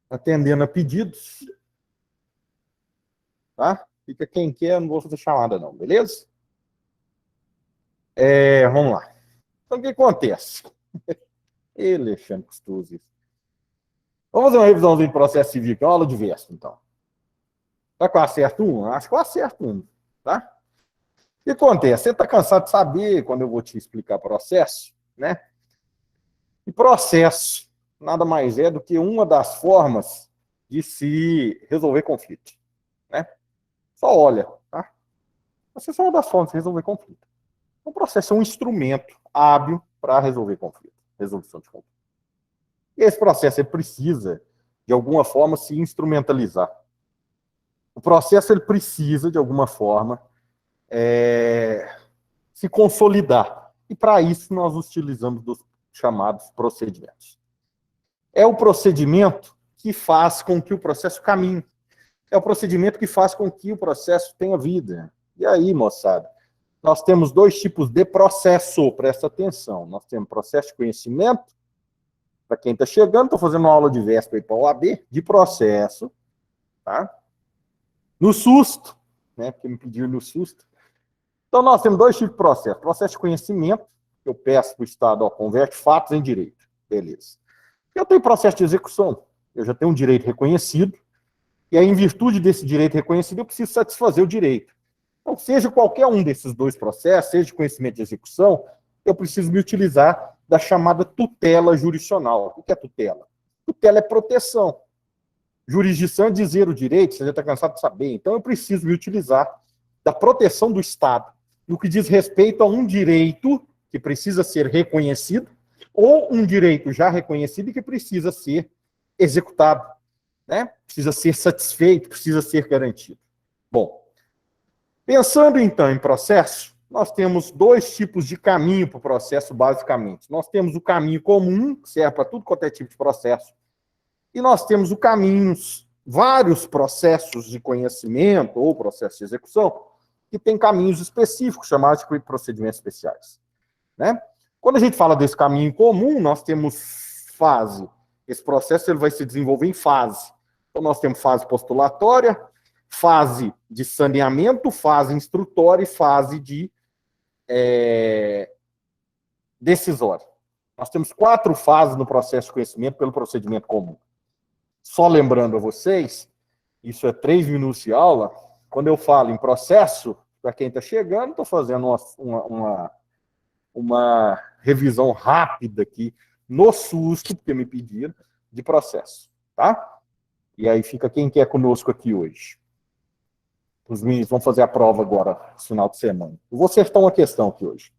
atendendo a pedidos, tá? Fica quem quer, não vou fazer chamada não, beleza? Vamos lá. Então, o que acontece? Ele, Alexandre Custoso. Vamos fazer uma revisãozinha de processo civil, que é uma aula de verso, então. Tá com acerto 1? Acho que eu acerto 1, tá? O que acontece? Você está cansado de saber, quando eu vou te explicar processo, né? E processo nada mais é do que uma das formas de se resolver conflito, né? Só olha, tá? Essa é uma das formas de resolver conflito. O processo é um instrumento hábil para resolver conflito, resolução de conflito. E esse processo ele precisa, de alguma forma, se instrumentalizar. O processo ele precisa, de alguma forma, se consolidar. E para isso nós utilizamos dos chamados procedimentos. É o procedimento que faz com que o processo caminhe. É o procedimento que faz com que o processo tenha vida. E aí, moçada, nós temos dois tipos de processo, presta atenção. Nós temos processo de conhecimento, para quem está chegando, estou fazendo uma aula de véspera para o OAB, de processo, tá? No susto, né? Porque me pediram no susto. Então, nós temos dois tipos de processo. Processo de conhecimento, que eu peço para o Estado, ó, converte fatos em direito. Beleza. Eu tenho processo de execução. Eu já tenho um direito reconhecido, e aí, em virtude desse direito reconhecido, eu preciso satisfazer o direito. Então, seja qualquer um desses dois processos, seja de conhecimento de execução, eu preciso me utilizar da chamada tutela jurisdicional. O que é tutela? Tutela é proteção. Jurisdição é dizer o direito, você já está cansado de saber. Então, eu preciso me utilizar da proteção do Estado no que diz respeito a um direito que precisa ser reconhecido ou um direito já reconhecido e que precisa ser executado, né? Precisa ser satisfeito, precisa ser garantido. Bom, pensando então em processo, nós temos dois tipos de caminho para o processo, basicamente. Nós temos o caminho comum, que serve para tudo quanto é tipo de processo, e nós temos o caminhos, vários processos de conhecimento ou processo de execução, que tem caminhos específicos, chamados de procedimentos especiais, né? Quando a gente fala desse caminho comum, nós temos fase. Esse processo ele vai se desenvolver em fase. Então, nós temos fase postulatória, fase de saneamento, fase instrutória e fase de decisória. Nós temos 4 fases no processo de conhecimento pelo procedimento comum. Só lembrando a vocês, isso é 3 minutos de aula, quando eu falo em processo, para quem está chegando, estou fazendo uma revisão rápida aqui, no susto, porque me pediram, de processo, tá? E aí fica quem quer conosco aqui hoje. Os meninos vão fazer a prova agora, no final de semana. Eu vou acertar uma questão aqui hoje.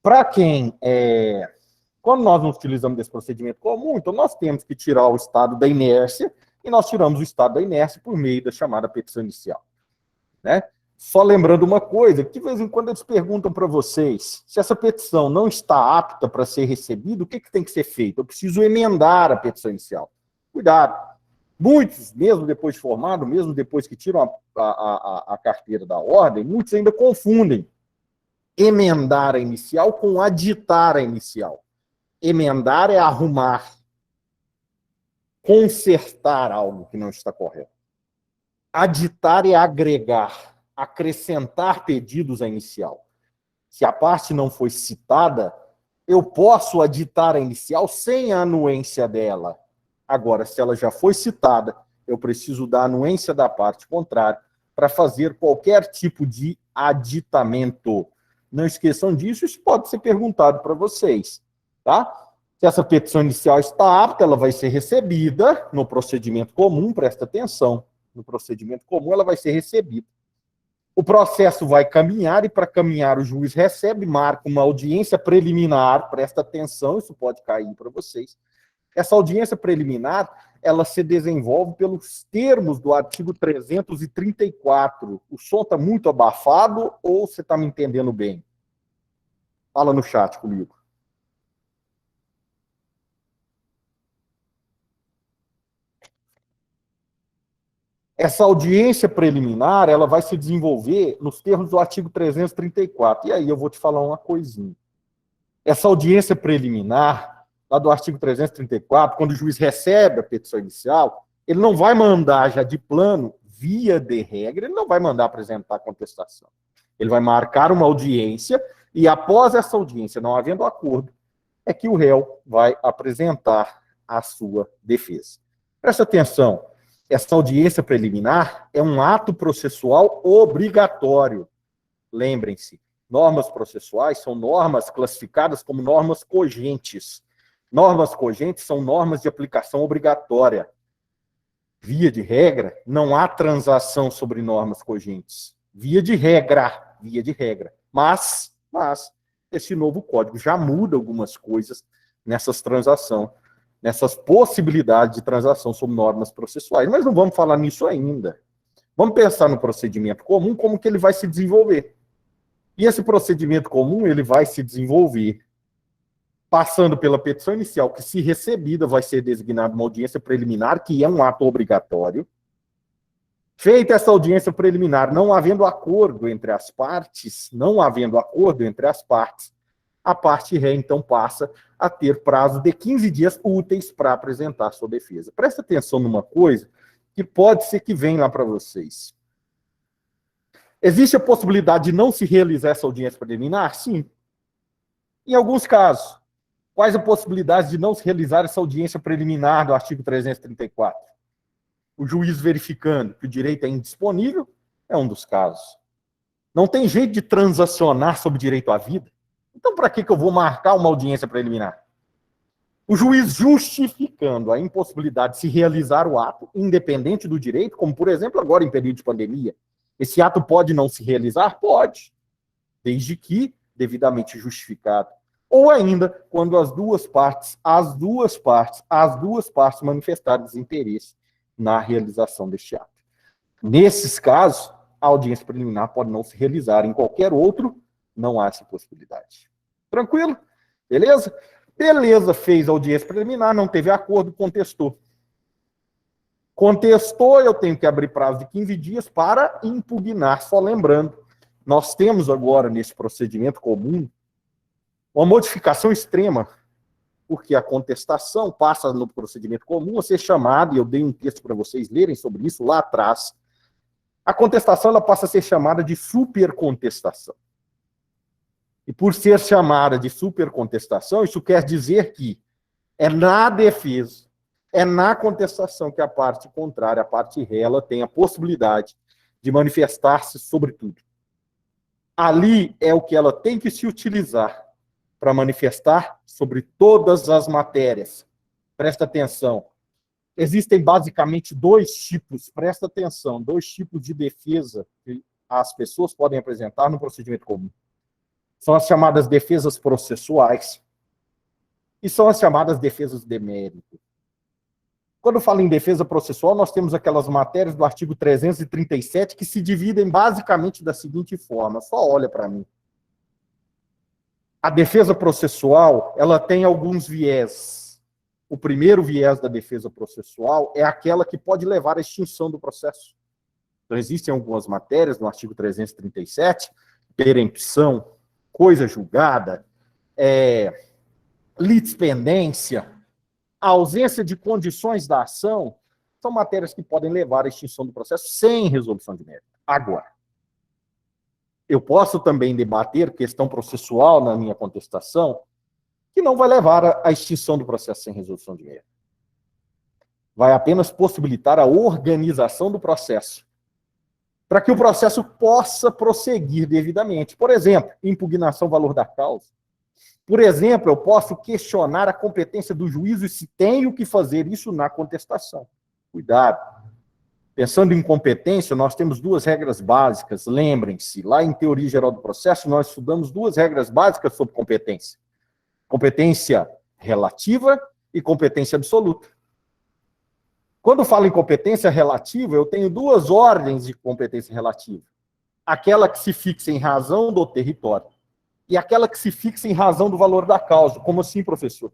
Para quem quando nós nos utilizamos desse procedimento comum, então nós temos que tirar o estado da inércia, e nós tiramos o estado da inércia por meio da chamada petição inicial, né? Só lembrando uma coisa, que de vez em quando eles perguntam para vocês, se essa petição não está apta para ser recebida, o que tem que ser feito? Eu preciso emendar a petição inicial. Cuidado. Muitos, mesmo depois de formado, mesmo depois que tiram a carteira da ordem, muitos ainda confundem emendar a inicial com aditar a inicial. Emendar é arrumar, consertar algo que não está correto. Aditar é agregar, acrescentar pedidos à inicial. Se a parte não foi citada, eu posso aditar a inicial sem a anuência dela. Agora, se ela já foi citada, eu preciso da anuência da parte contrária para fazer qualquer tipo de aditamento. Não esqueçam disso, isso pode ser perguntado para vocês, tá? Se essa petição inicial está apta, ela vai ser recebida no procedimento comum, presta atenção. No procedimento comum, ela vai ser recebida. O processo vai caminhar, e para caminhar o juiz recebe, marca uma audiência preliminar, presta atenção, isso pode cair para vocês. Essa audiência preliminar, ela se desenvolve pelos termos do artigo 334. O som está muito abafado ou você está me entendendo bem? Fala no chat comigo. Essa audiência preliminar, ela vai se desenvolver nos termos do artigo 334. E aí eu vou te falar uma coisinha. Essa audiência preliminar, lá do artigo 334, quando o juiz recebe a petição inicial, ele não vai mandar já de plano, via de regra, ele não vai mandar apresentar a contestação. Ele vai marcar uma audiência e, após essa audiência, não havendo acordo, é que o réu vai apresentar a sua defesa. Presta atenção, essa audiência preliminar é um ato processual obrigatório. Lembrem-se, normas processuais são normas classificadas como normas cogentes. Normas cogentes são normas de aplicação obrigatória. Via de regra, não há transação sobre normas cogentes. Via de regra. Mas esse novo código já muda algumas coisas nessas transações, nessas possibilidades de transação sobre normas processuais. Mas não vamos falar nisso ainda. Vamos pensar no procedimento comum, como que ele vai se desenvolver. E esse procedimento comum, ele vai se desenvolver passando pela petição inicial, que, se recebida, vai ser designada uma audiência preliminar, que é um ato obrigatório. Feita essa audiência preliminar, não havendo acordo entre as partes, a parte ré, então, passa a ter prazo de 15 dias úteis para apresentar sua defesa. Presta atenção numa coisa que pode ser que venha lá para vocês. Existe a possibilidade de não se realizar essa audiência preliminar? Sim. Em alguns casos. Quais as possibilidades de não se realizar essa audiência preliminar do artigo 334? O juiz verificando que o direito é indisponível é um dos casos. Não tem jeito de transacionar sobre direito à vida? Então, para que eu vou marcar uma audiência preliminar? O juiz justificando a impossibilidade de se realizar o ato, independente do direito, como, por exemplo, agora em período de pandemia. Esse ato pode não se realizar? Pode, desde que devidamente justificado. Ou ainda, quando as duas partes manifestarem desinteresse na realização deste ato. Nesses casos, a audiência preliminar pode não se realizar. Em qualquer outro, não há essa possibilidade. Tranquilo? Beleza? Beleza, fez a audiência preliminar, não teve acordo, contestou. Contestou, eu tenho que abrir prazo de 15 dias para impugnar. Só lembrando, nós temos agora, nesse procedimento comum, uma modificação extrema, porque a contestação passa no procedimento comum a ser chamada, e eu dei um texto para vocês lerem sobre isso lá atrás, a contestação ela passa a ser chamada de supercontestação. E por ser chamada de supercontestação, isso quer dizer que é na defesa, é na contestação que a parte contrária, a parte ré, ela tem a possibilidade de manifestar-se sobre tudo. Ali é o que ela tem que se utilizar para manifestar sobre todas as matérias. Presta atenção. Existem basicamente dois tipos, presta atenção, dois tipos de defesa que as pessoas podem apresentar no procedimento comum. São as chamadas defesas processuais e são as chamadas defesas de mérito. Quando eu falo em defesa processual, nós temos aquelas matérias do artigo 337 que se dividem basicamente da seguinte forma, só olha para mim. A defesa processual, ela tem alguns viés. O primeiro viés da defesa processual é aquela que pode levar à extinção do processo. Então, existem algumas matérias no artigo 337, perempção, coisa julgada, litispendência, ausência de condições da ação, são matérias que podem levar à extinção do processo sem resolução de mérito. Agora, eu posso também debater questão processual na minha contestação, que não vai levar à extinção do processo sem resolução de mérito. Vai apenas possibilitar a organização do processo, para que o processo possa prosseguir devidamente. Por exemplo, impugnação valor da causa. Por exemplo, eu posso questionar a competência do juízo e se tenho que fazer isso na contestação. Cuidado. Pensando em competência, nós temos duas regras básicas. Lembrem-se, lá em Teoria Geral do Processo, nós estudamos duas regras básicas sobre competência. Competência relativa e competência absoluta. Quando eu falo em competência relativa, eu tenho duas ordens de competência relativa. Aquela que se fixa em razão do território e aquela que se fixa em razão do valor da causa. Como assim, professor?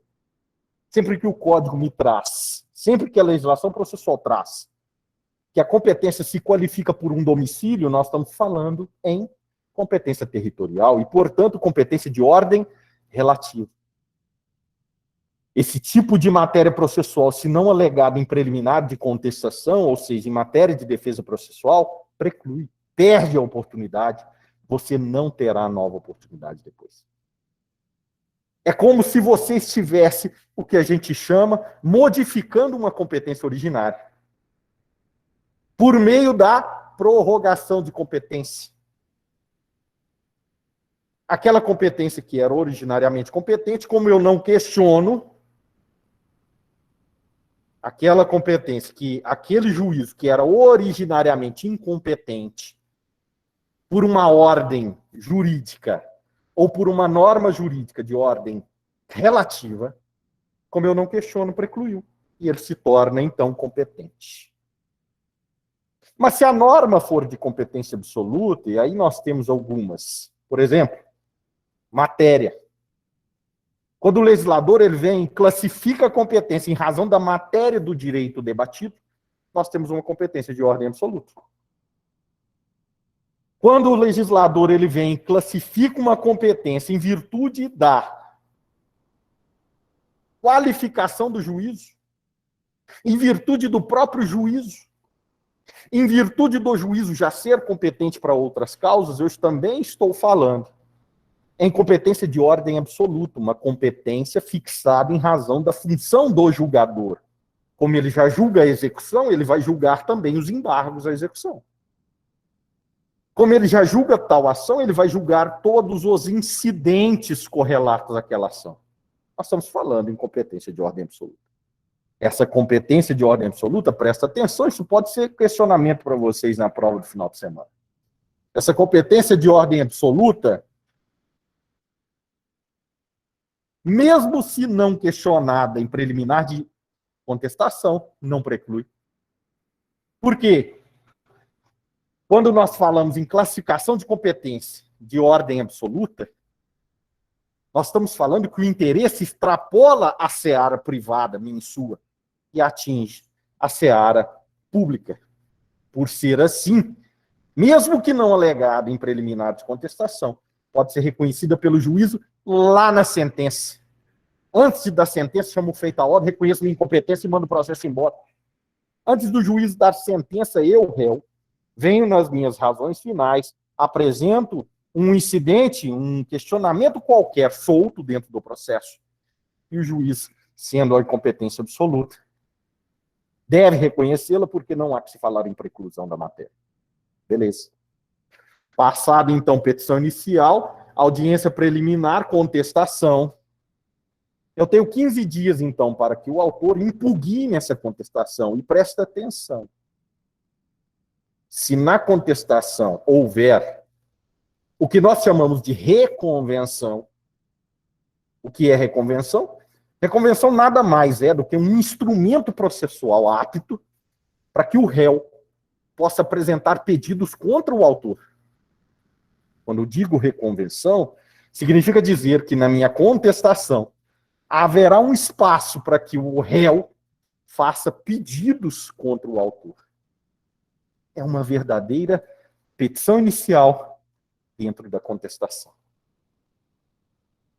Sempre que o código me traz, sempre que a legislação processual traz, que a competência se qualifica por um domicílio, nós estamos falando em competência territorial e, portanto, competência de ordem relativa. Esse tipo de matéria processual, se não alegada em preliminar de contestação, ou seja, em matéria de defesa processual, preclui, perde a oportunidade, você não terá nova oportunidade depois. É como se você estivesse, o que a gente chama, modificando uma competência originária, por meio da prorrogação de competência. Aquela competência que era originariamente competente, como eu não questiono, aquela competência que aquele juízo que era originariamente incompetente, por uma ordem jurídica ou por uma norma jurídica de ordem relativa, como eu não questiono, precluiu. E ele se torna, então, competente. Mas se a norma for de competência absoluta, e aí nós temos algumas, por exemplo, matéria. Quando o legislador ele vem e classifica a competência em razão da matéria do direito debatido, nós temos uma competência de ordem absoluta. Quando o legislador ele vem e classifica uma competência em virtude da qualificação do juízo, em virtude do próprio juízo, em virtude do juízo já ser competente para outras causas, eu também estou falando em competência de ordem absoluta, uma competência fixada em razão da função do julgador. Como ele já julga a execução, ele vai julgar também os embargos à execução. Como ele já julga tal ação, ele vai julgar todos os incidentes correlatos àquela ação. Nós estamos falando em competência de ordem absoluta. Essa competência de ordem absoluta, presta atenção, isso pode ser questionamento para vocês na prova do final de semana. Essa competência de ordem absoluta, mesmo se não questionada em preliminar de contestação, não preclui. Por quê? Quando nós falamos em classificação de competência de ordem absoluta, nós estamos falando que o interesse extrapola a seara privada, minha e sua, e atinge a seara pública. Por ser assim, mesmo que não alegado em preliminar de contestação, pode ser reconhecida pelo juízo lá na sentença. Antes da sentença, chamo feita a ordem, reconheço minha incompetência e mando o processo embora. Antes do juízo dar sentença, eu, réu, venho nas minhas razões finais, apresento um incidente, um questionamento qualquer solto dentro do processo, e o juiz, sendo a incompetência absoluta, deve reconhecê-la porque não há que se falar em preclusão da matéria. Beleza. Passado, então, petição inicial, audiência preliminar, contestação. Eu tenho 15 dias, então, para que o autor impugne essa contestação. E presta atenção. Se na contestação houver o que nós chamamos de reconvenção, o que é reconvenção? Reconvenção nada mais é do que um instrumento processual apto para que o réu possa apresentar pedidos contra o autor. Quando eu digo reconvenção, significa dizer que na minha contestação haverá um espaço para que o réu faça pedidos contra o autor. É uma verdadeira petição inicial dentro da contestação.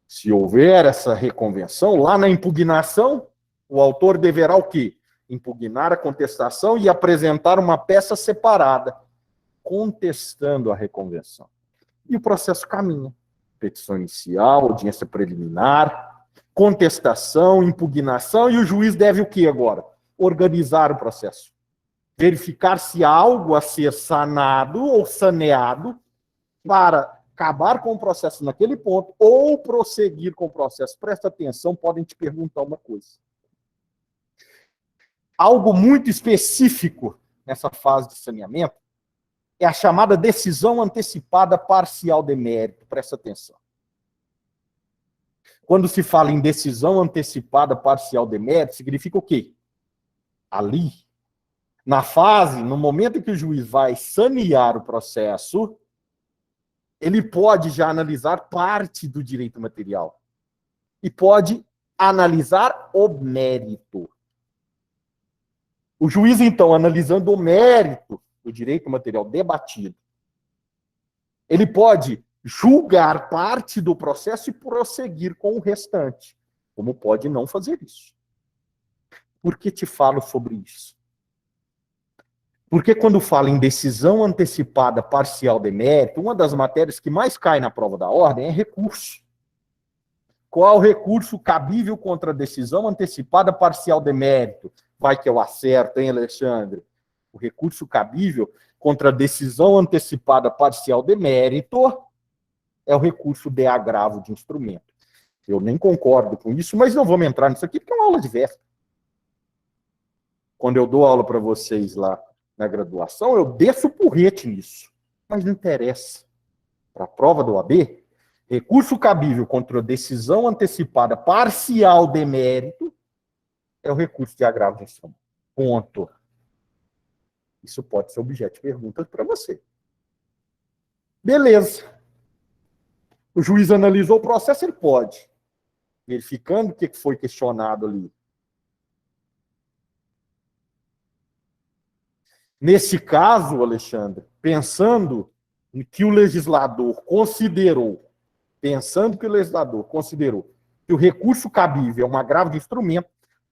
Se houver essa reconvenção, lá na impugnação, o autor deverá o quê? Impugnar a contestação e apresentar uma peça separada, contestando a reconvenção. E o processo caminha. Petição inicial, audiência preliminar, contestação, impugnação, e o juiz deve o quê agora? Organizar o processo. Verificar se há algo a ser sanado ou saneado para acabar com o processo naquele ponto ou prosseguir com o processo. Presta atenção, podem te perguntar uma coisa. Algo muito específico nessa fase de saneamento é a chamada decisão antecipada parcial de mérito. Presta atenção. Quando se fala em decisão antecipada parcial de mérito, significa o quê? Ali, na fase, no momento em que o juiz vai sanear o processo, ele pode já analisar parte do direito material. E pode analisar o mérito. O juiz, então, analisando o mérito do direito material debatido, ele pode julgar parte do processo e prosseguir com o restante. como pode não fazer isso. Por que te falo sobre isso? Porque quando fala em decisão antecipada parcial de mérito, uma das matérias que mais cai na prova da ordem é recurso. Qual recurso cabível contra a decisão antecipada parcial de mérito? Vai que eu acerto, hein, Alexandre? O recurso cabível contra a decisão antecipada parcial de mérito é o recurso de agravo de instrumento. Eu nem concordo com isso, mas não vamos entrar nisso aqui, porque é uma aula de véspera. Quando eu dou aula para vocês lá na graduação, eu desço o porrete nisso. Mas não interessa. Para a prova do OAB, recurso cabível contra a decisão antecipada parcial de mérito é o recurso de agravo de instrumento. Ponto. Isso pode ser objeto de perguntas para você. Beleza. O juiz analisou o processo, ele pode. Verificando o que foi questionado ali. Nesse caso, Alexandre, pensando em que o legislador considerou que o recurso cabível é um agravo de instrumento,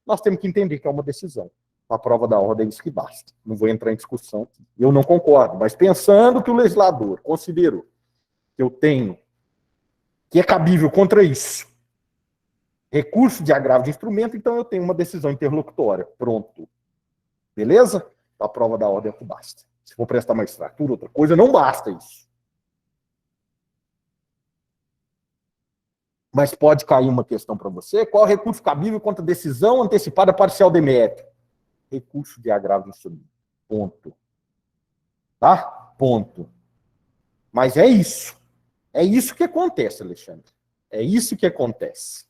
nós temos que entender que é uma decisão. A prova da ordem é isso que basta. Não vou entrar em discussão. Eu não concordo, mas pensando que o legislador considerou que eu tenho, que é cabível contra isso, recurso de agravo de instrumento, então eu tenho uma decisão interlocutória. Pronto. Beleza? A prova da ordem é o que basta. Se for prestar magistratura, outra coisa, não basta isso. Mas pode cair uma questão para você. Qual é o recurso cabível contra decisão antecipada parcial de mérito? Recurso de agravo de instrumento. Ponto. Tá? Ponto. Mas é isso. É isso que acontece, Alexandre. É isso que acontece.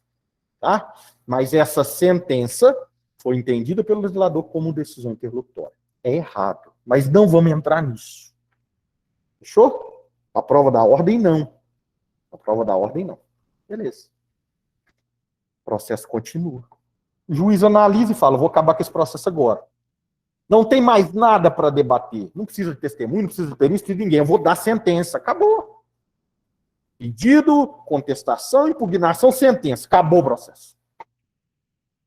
Tá? Mas essa sentença foi entendida pelo legislador como decisão interlocutória. É errado. Mas não vamos entrar nisso. Fechou? A prova da ordem, não. A prova da ordem, não. Beleza. O processo continua. O juiz analisa e fala, vou acabar com esse processo agora. Não tem mais nada para debater. Não precisa de testemunho, não precisa de perícia de ninguém. Eu vou dar sentença. Acabou. Pedido, contestação, impugnação, sentença. Acabou o processo.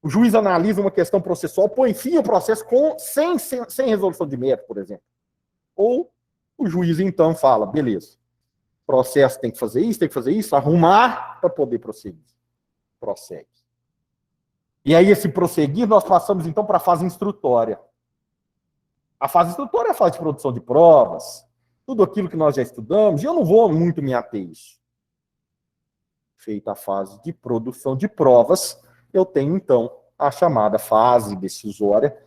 O juiz analisa uma questão processual, põe fim ao processo sem resolução de mérito, por exemplo. Ou o juiz, então, fala, beleza, processo tem que fazer isso, arrumar para poder prosseguir. Prossegue. E aí, esse prosseguir, nós passamos, então, para a fase instrutória. A fase instrutória é a fase de produção de provas, tudo aquilo que nós já estudamos, e eu não vou muito me ater a isso. Feita a fase de produção de provas, eu tenho, então, a chamada fase decisória,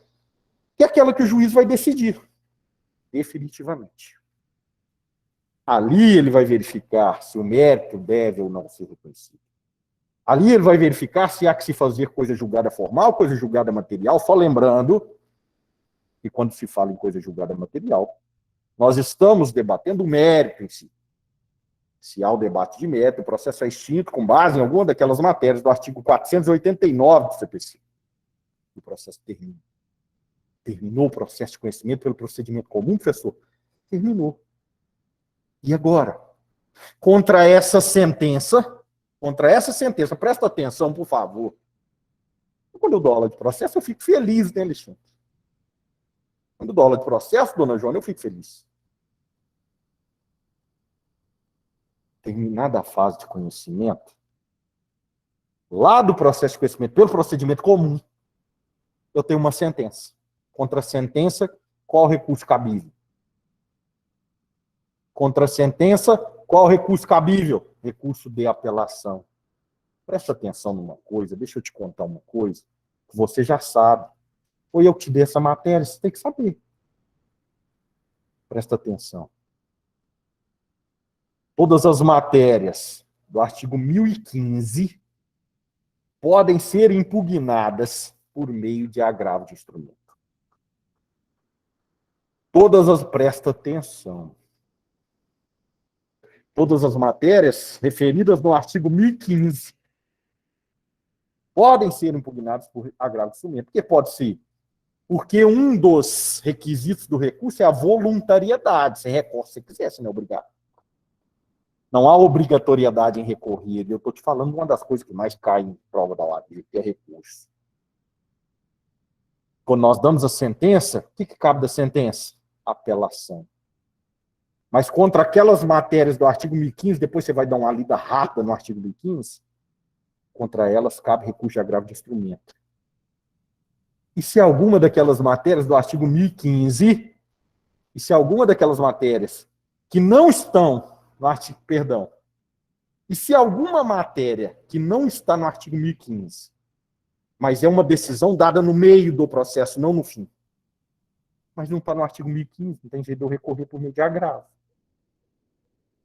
que é aquela que o juiz vai decidir, definitivamente. Ali ele vai verificar se o mérito deve ou não ser reconhecido. Ali ele vai verificar se há que se fazer coisa julgada formal, coisa julgada material, só lembrando que quando se fala em coisa julgada material, nós estamos debatendo o mérito em si. Se há o debate de mérito, o processo é extinto com base em alguma daquelas matérias do artigo 489 do CPC. O processo termina. Terminou o processo de conhecimento pelo procedimento comum, professor? Terminou. E agora? Contra essa sentença, presta atenção, por favor. Quando eu dou aula de processo, eu fico feliz, né, Alexandre? Quando eu dou aula de processo, dona Joana, eu fico feliz. Terminada a fase de conhecimento, lá do processo de conhecimento, pelo procedimento comum, eu tenho uma sentença. Contra a sentença, qual recurso cabível? Contra a sentença, qual recurso cabível? Recurso de apelação. Presta atenção numa coisa, deixa eu te contar uma coisa, que você já sabe. Ou eu te dei essa matéria, você tem que saber. Presta atenção. Todas as matérias do artigo 1015 podem ser impugnadas por meio de agravo de instrumento. Presta atenção. Todas as matérias referidas no artigo 1015 podem ser impugnadas por agravo de instrumento. Por que pode ser? Porque um dos requisitos do recurso é a voluntariedade. Você recorre se quiser, se não é obrigado. Não há obrigatoriedade em recorrer. Eu estou te falando de uma das coisas que mais cai em prova da OAB, que é recurso. Quando nós damos a sentença, o que cabe da sentença? Apelação. Mas contra aquelas matérias do artigo 1015, depois você vai dar uma lida rápida no artigo 1015, contra elas cabe recurso de agravo de instrumento. E se alguma daquelas matérias do artigo 1015, e se alguma daquelas matérias que não estão no artigo, perdão, e se alguma matéria que não está no artigo 1015, mas é uma decisão dada no meio do processo, não no fim, mas não está no artigo 1015, não tem jeito de eu recorrer por meio de agravo.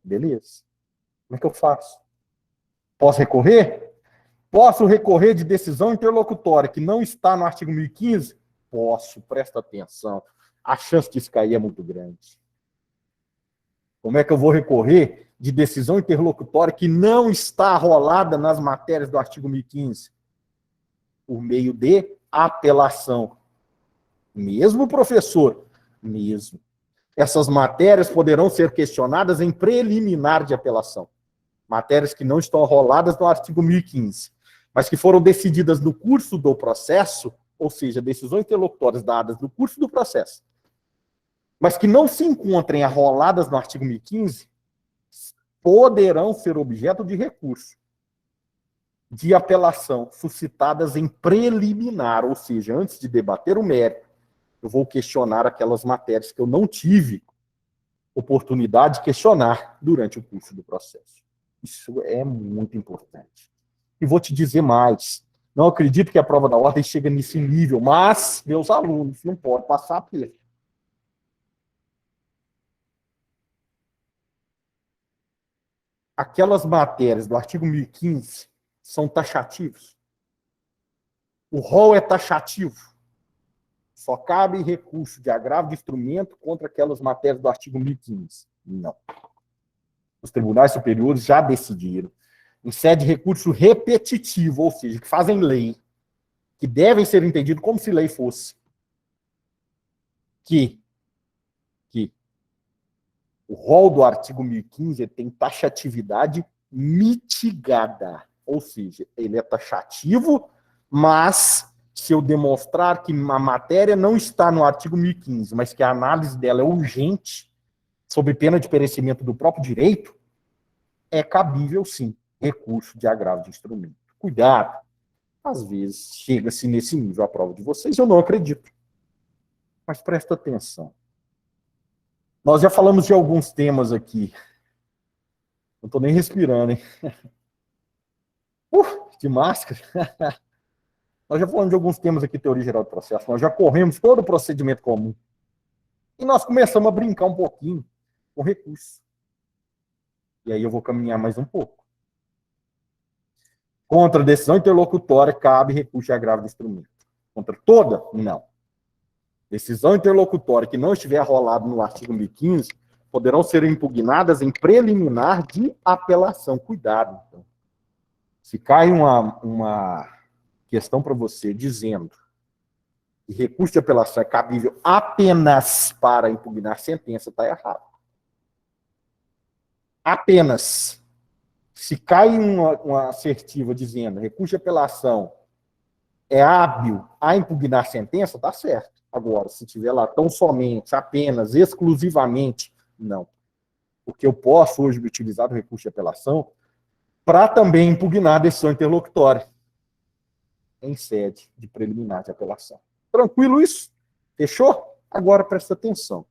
Beleza. Como é que eu faço? Posso recorrer? Posso recorrer de decisão interlocutória que não está no artigo 1015? Posso, presta atenção. A chance disso cair é muito grande. Como é que eu vou recorrer de decisão interlocutória que não está rolada nas matérias do artigo 1015? Por meio de apelação. Mesmo, professor? Mesmo. Essas matérias poderão ser questionadas em preliminar de apelação. Matérias que não estão roladas no artigo 1015, mas que foram decididas no curso do processo, ou seja, decisões interlocutórias dadas no curso do processo, mas que não se encontrem arroladas no artigo 1015, poderão ser objeto de recurso de apelação suscitadas em preliminar, ou seja, antes de debater o mérito, eu vou questionar aquelas matérias que eu não tive oportunidade de questionar durante o curso do processo. Isso é muito importante. E vou te dizer mais. Não acredito que a prova da ordem chegue nesse nível, mas meus alunos não podem passar por isso. Aquelas matérias do artigo 1015 são taxativos. O rol é taxativo. Só cabe recurso de agravo de instrumento contra aquelas matérias do artigo 1015. Não. Os tribunais superiores já decidiram. Em sede de recurso repetitivo, ou seja, que fazem lei, que devem ser entendidos como se lei fosse, que o rol do artigo 1015 tem taxatividade mitigada. Ou seja, ele é taxativo, mas se eu demonstrar que a matéria não está no artigo 1015, mas que a análise dela é urgente, sob pena de perecimento do próprio direito, é cabível, sim, recurso de agravo de instrumento. Cuidado, às vezes chega-se nesse nível a prova de vocês, eu não acredito. Mas presta atenção. Nós já falamos de alguns temas aqui. Não estou nem respirando, hein? De máscara. Nós já falamos de alguns temas aqui, teoria geral do processo. Nós já corremos todo o procedimento comum. E nós começamos a brincar um pouquinho com recurso. E aí eu vou caminhar mais um pouco. Contra a decisão interlocutória, cabe recurso de agravo de instrumento. Contra toda? Não. Decisão interlocutória que não estiver rolado no artigo 1015 poderão ser impugnadas em preliminar de apelação. Cuidado, então. Se cai uma questão para você dizendo que recurso de apelação é cabível apenas para impugnar sentença, está errado. Apenas. Se cai uma assertiva dizendo recurso de apelação é hábil a impugnar sentença, está certo. Agora, se tiver lá tão somente, apenas, exclusivamente, não. Porque eu posso hoje utilizar o recurso de apelação para também impugnar a decisão interlocutória em sede de preliminar de apelação. Tranquilo isso? Fechou? Agora presta atenção.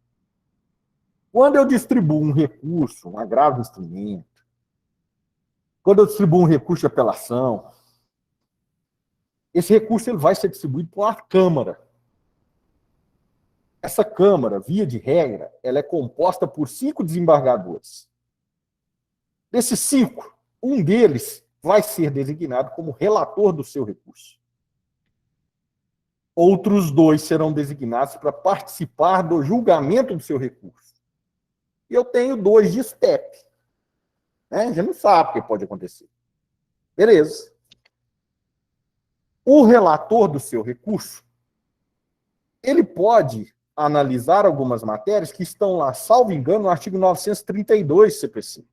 Quando eu distribuo um recurso, um agravo de instrumento, quando eu distribuo um recurso de apelação, esse recurso ele vai ser distribuído por uma Câmara. Essa Câmara, via de regra, ela é composta por 5 desembargadores. Desses 5, um deles vai ser designado como relator do seu recurso. Outros 2 serão designados para participar do julgamento do seu recurso. E eu tenho 2 de STEP. A gente não sabe o que pode acontecer. Beleza. O relator do seu recurso, ele pode analisar algumas matérias que estão lá, salvo engano, no artigo 932 CPC.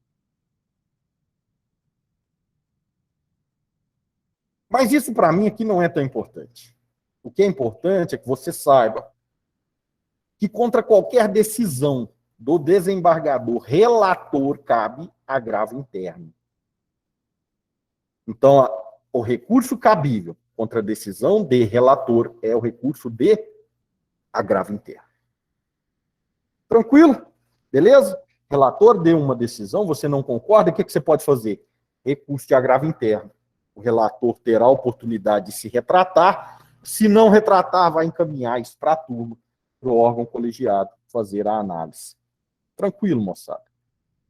Mas isso, para mim, aqui não é tão importante. O que é importante é que você saiba que contra qualquer decisão do desembargador relator cabe agravo interno. Então, o recurso cabível contra a decisão de relator é o recurso de agravo interno. Tranquilo? Beleza? Relator deu uma decisão, você não concorda, o que você pode fazer? Recurso de agravo interno. O relator terá a oportunidade de se retratar. Se não retratar, vai encaminhar isso para a turma, para o órgão colegiado, fazer a análise. Tranquilo, moçada.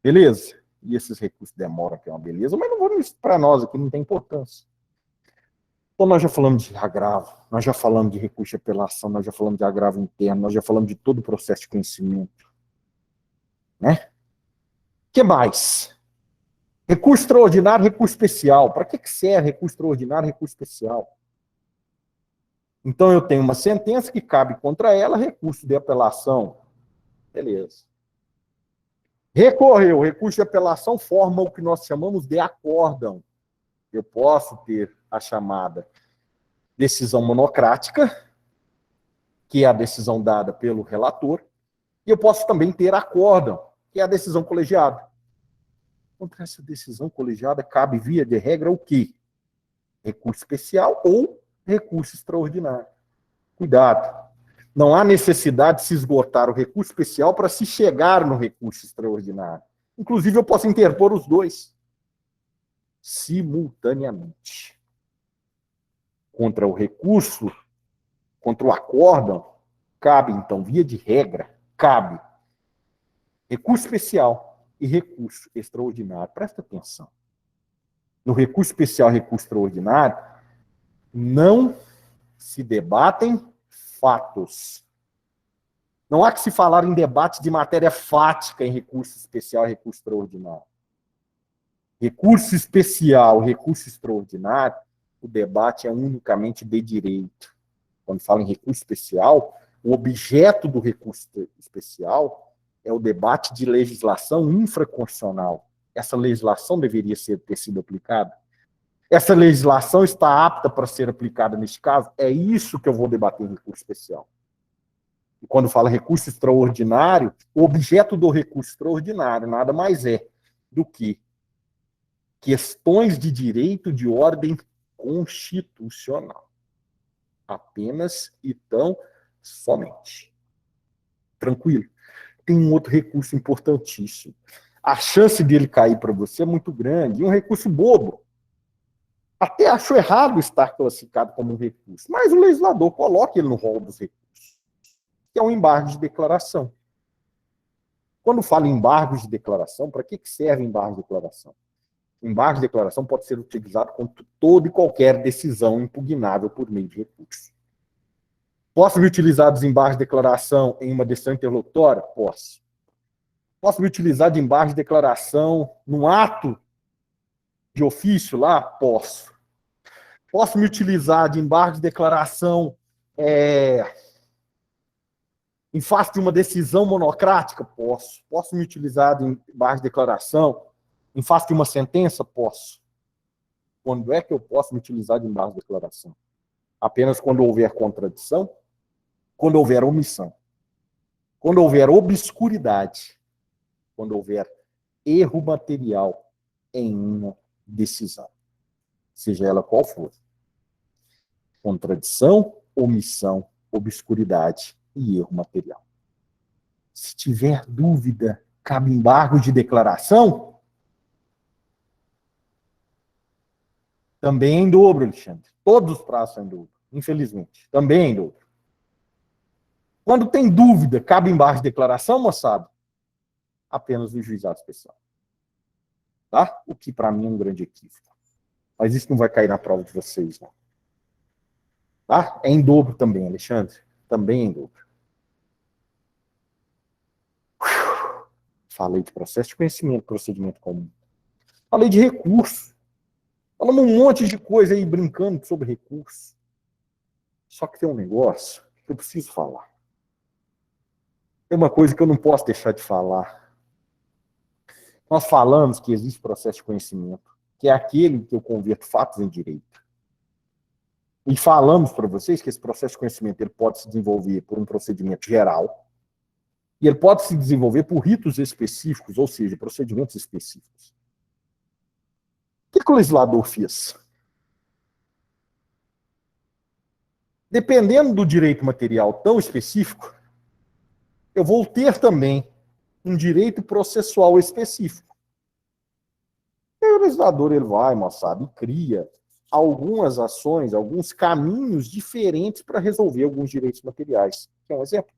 Beleza? E esses recursos demoram, que é uma beleza, mas não vamos para nós aqui, não tem importância. Então, nós já falamos de agravo, nós já falamos de recurso de apelação, nós já falamos de agravo interno, nós já falamos de todo o processo de conhecimento. Né? O que mais? Recurso extraordinário, recurso especial. Para que serve recurso extraordinário, recurso especial? Então, eu tenho uma sentença que cabe contra ela, recurso de apelação. Beleza. Recorreu, recurso de apelação forma o que nós chamamos de acórdão. Eu posso ter a chamada decisão monocrática, que é a decisão dada pelo relator, e eu posso também ter acórdão, que é a decisão colegiada. Contra essa decisão colegiada, cabe, via de regra, o quê? Recurso especial ou recurso extraordinário. Cuidado. Não há necessidade de se esgotar o recurso especial para se chegar no recurso extraordinário. Inclusive, eu posso interpor os dois simultaneamente. Contra o recurso, contra o acórdão, cabe, então, via de regra, cabe recurso especial e recurso extraordinário. Presta atenção. No recurso especial e recurso extraordinário, não se debatem fatos. Não há que se falar em debate de matéria fática em recurso especial e recurso extraordinário. Recurso especial, recurso extraordinário, o debate é unicamente de direito. Quando fala em recurso especial, o objeto do recurso especial é o debate de legislação infraconstitucional. Essa legislação deveria ter sido aplicada? Essa legislação está apta para ser aplicada neste caso? É isso que eu vou debater em recurso especial. E quando fala recurso extraordinário, o objeto do recurso extraordinário nada mais é do que questões de direito de ordem constitucional. Apenas e tão somente. Tranquilo. Tem um outro recurso importantíssimo. A chance dele cair para você é muito grande. E um recurso bobo. Até acho errado estar classificado como um recurso, mas o legislador coloca ele no rol dos recursos, que é um embargo de declaração. Quando fala em embargos de declaração, para que serve embargo de declaração? Embargo de declaração pode ser utilizado contra toda e qualquer decisão impugnável por meio de recurso. Posso me utilizar dos embargos de declaração em uma decisão interlocutória? Posso. Posso me utilizar de embargo de declaração num ato de ofício lá? Posso. Posso me utilizar de embargo de declaração em face de uma decisão monocrática? Posso. Posso me utilizar de embargo de declaração em face de uma sentença? Posso. Quando é que eu posso me utilizar de embargo de declaração? Apenas quando houver contradição, quando houver omissão, quando houver obscuridade, quando houver erro material em uma decisão, seja ela qual for. Contradição, omissão, obscuridade e erro material. Se tiver dúvida, cabe embargo de declaração? Também em dobro, Alexandre. Todos os prazos são em dobro, infelizmente. Também em dobro. Quando tem dúvida, cabe embargo de declaração, moçada? Apenas no juizado especial. Tá? O que para mim é um grande equívoco. Mas isso não vai cair na prova de vocês, não. Tá? É em dobro também, Alexandre. Também é em dobro. Falei de processo de conhecimento, procedimento comum. Falei de recurso. Falamos um monte de coisa aí brincando sobre recurso. Só que tem um negócio que eu preciso falar. Tem uma coisa que eu não posso deixar de falar. Nós falamos que existe processo de conhecimento, que é aquele que eu converto fatos em direito. E falamos para vocês que esse processo de conhecimento ele pode se desenvolver por um procedimento geral e ele pode se desenvolver por ritos específicos, ou seja, procedimentos específicos. O que o legislador fez? Dependendo do direito material tão específico, eu vou ter também um direito processual específico. E aí o legislador ele vai, moçada, e cria algumas ações, alguns caminhos diferentes para resolver alguns direitos materiais. Quer um exemplo?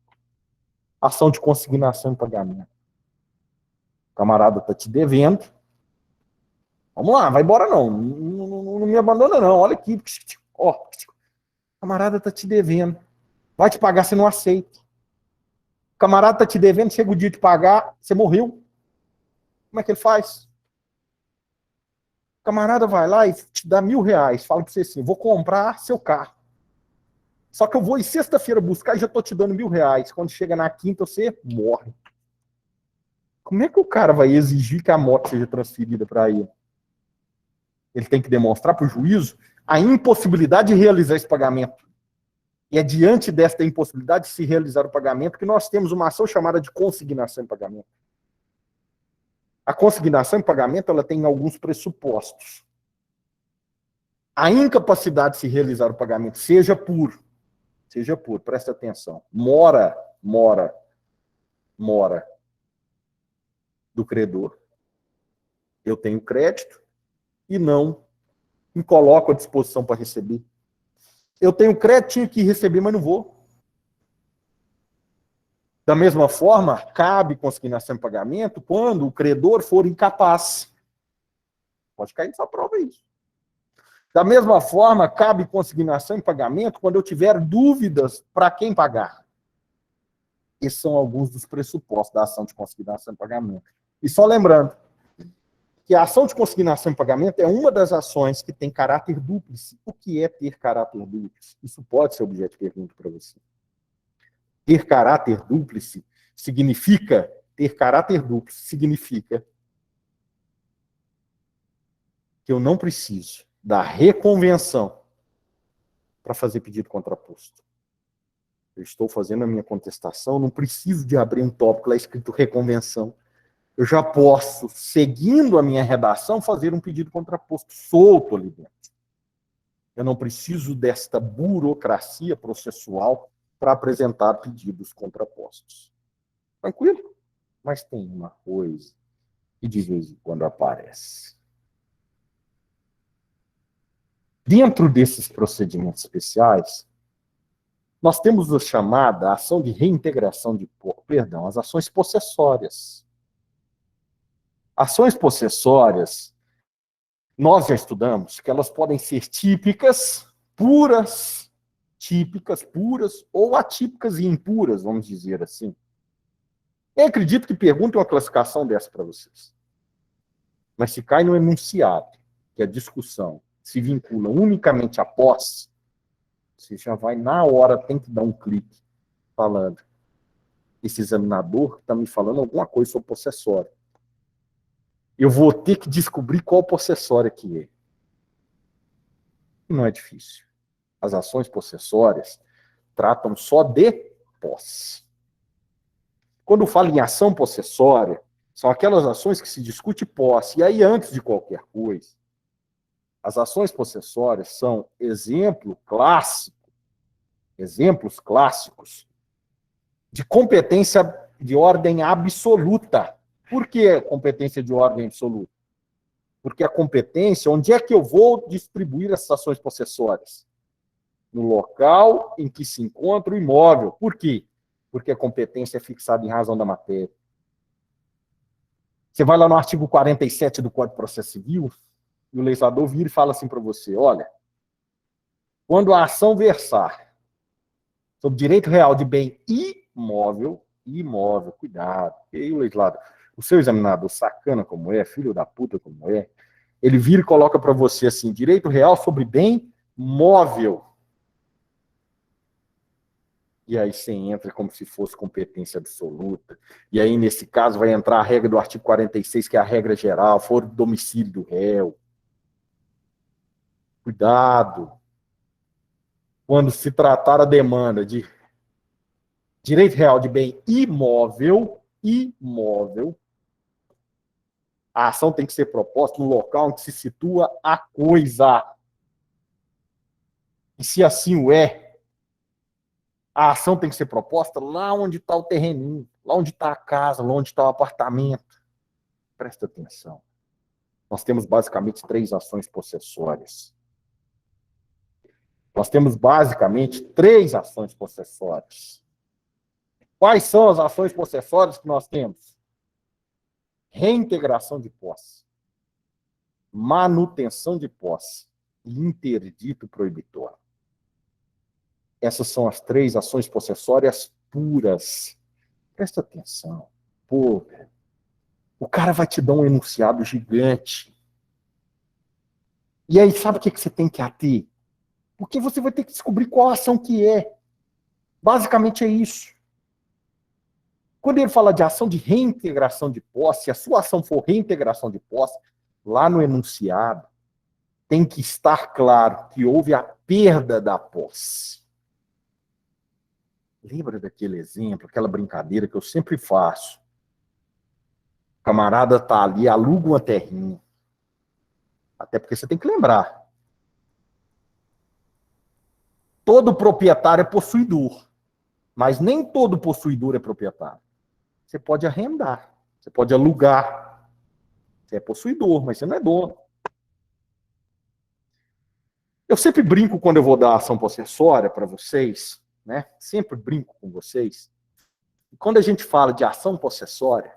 Ação de consignação e pagamento. O camarada está te devendo. Vamos lá, vai embora não. Não me abandona não. Olha aqui. Ó, o camarada está te devendo. Vai te pagar, você não aceita. O camarada está te devendo, chega o dia de pagar, você morreu. Como é que ele faz? O camarada vai lá e te dá R$1.000, fala para você assim, vou comprar seu carro. Só que eu vou em sexta-feira buscar e já estou te dando R$1.000. Quando chega na quinta, você morre. Como é que o cara vai exigir que a moto seja transferida para ele? Ele tem que demonstrar para o juízo a impossibilidade de realizar esse pagamento. E é diante desta impossibilidade de se realizar o pagamento que nós temos uma ação chamada de consignação em pagamento. A consignação em pagamento ela tem alguns pressupostos. A incapacidade de se realizar o pagamento, seja por, presta atenção, mora do credor. Eu tenho crédito e não me coloco à disposição para receber. Eu tenho crédito, tinha que receber, mas não vou. Da mesma forma, cabe consignação em pagamento quando o credor for incapaz. Pode cair nessa prova isso. Da mesma forma, cabe consignação em pagamento quando eu tiver dúvidas para quem pagar. Esses são alguns dos pressupostos da ação de consignação em pagamento. E só lembrando que a ação de consignação em pagamento é uma das ações que tem caráter dúplice. O que é ter caráter dúplice? Isso pode ser objeto de pergunta para você. Ter caráter dúplice significa que eu não preciso da reconvenção para fazer pedido contraposto. Eu estou fazendo a minha contestação, não preciso de abrir um tópico lá escrito reconvenção. Eu já posso, seguindo a minha redação, fazer um pedido contraposto solto ali dentro. Eu não preciso desta burocracia processual para apresentar pedidos contrapostos. Tranquilo? Mas tem uma coisa que de vez em quando aparece. Dentro desses procedimentos especiais, nós temos a chamada ação de reintegração de, as ações possessórias. Ações possessórias, nós já estudamos que elas podem ser típicas, puras, ou atípicas e impuras, vamos dizer assim. Eu acredito que perguntem uma classificação dessa para vocês. Mas se cai no enunciado, que a discussão se vincula unicamente à posse, você já vai, na hora, tem que dar um clique falando. Esse examinador está me falando alguma coisa sobre possessório. Eu vou ter que descobrir qual possessória que é. Não é difícil. As ações possessórias tratam só de posse. Quando falo em ação possessória, são aquelas ações que se discute posse. E aí, antes de qualquer coisa, as ações possessórias são exemplos clássicos de competência de ordem absoluta. Por que competência de ordem absoluta? Porque a competência, onde é que eu vou distribuir essas ações possessórias? No local em que se encontra o imóvel. Por quê? Porque a competência é fixada em razão da matéria. Você vai lá no artigo 47 do Código de Processo Civil, e o legislador vira e fala assim para você, olha, quando a ação versar sobre direito real de bem imóvel, cuidado, e aí o legislador, o seu examinador sacana como é, filho da puta como é, ele vira e coloca para você assim, direito real sobre bem móvel. E aí você entra como se fosse competência absoluta. E aí, nesse caso, vai entrar a regra do artigo 46, que é a regra geral, for do domicílio do réu. Cuidado. quando se tratar a demanda de direito real de bem imóvel, a ação tem que ser proposta no local onde se situa a coisa. E se assim o é, a ação tem que ser proposta lá onde está o terreninho, lá onde está a casa, lá onde está o apartamento. Presta atenção. Nós temos basicamente 3 ações possessórias. Nós temos basicamente 3 ações possessórias. Quais são as ações possessórias que nós temos? Reintegração de posse, manutenção de posse e interdito proibitório. Essas são as 3 ações possessórias puras. Presta atenção. Pô, o cara vai te dar um enunciado gigante. E aí, sabe o que você tem que ater? Porque você vai ter que descobrir qual ação que é. Basicamente é isso. Quando ele fala de ação de reintegração de posse, se a sua ação for reintegração de posse, lá no enunciado, tem que estar claro que houve a perda da posse. Lembra daquele exemplo, aquela brincadeira que eu sempre faço? O camarada está ali, aluga uma terrinha. Até porque você tem que lembrar. Todo proprietário é possuidor. Mas nem todo possuidor é proprietário. Você pode arrendar, você pode alugar. Você é possuidor, mas você não é dono. Eu sempre brinco quando eu vou dar ação possessória para vocês, né? Sempre brinco com vocês. E quando a gente fala de ação possessória,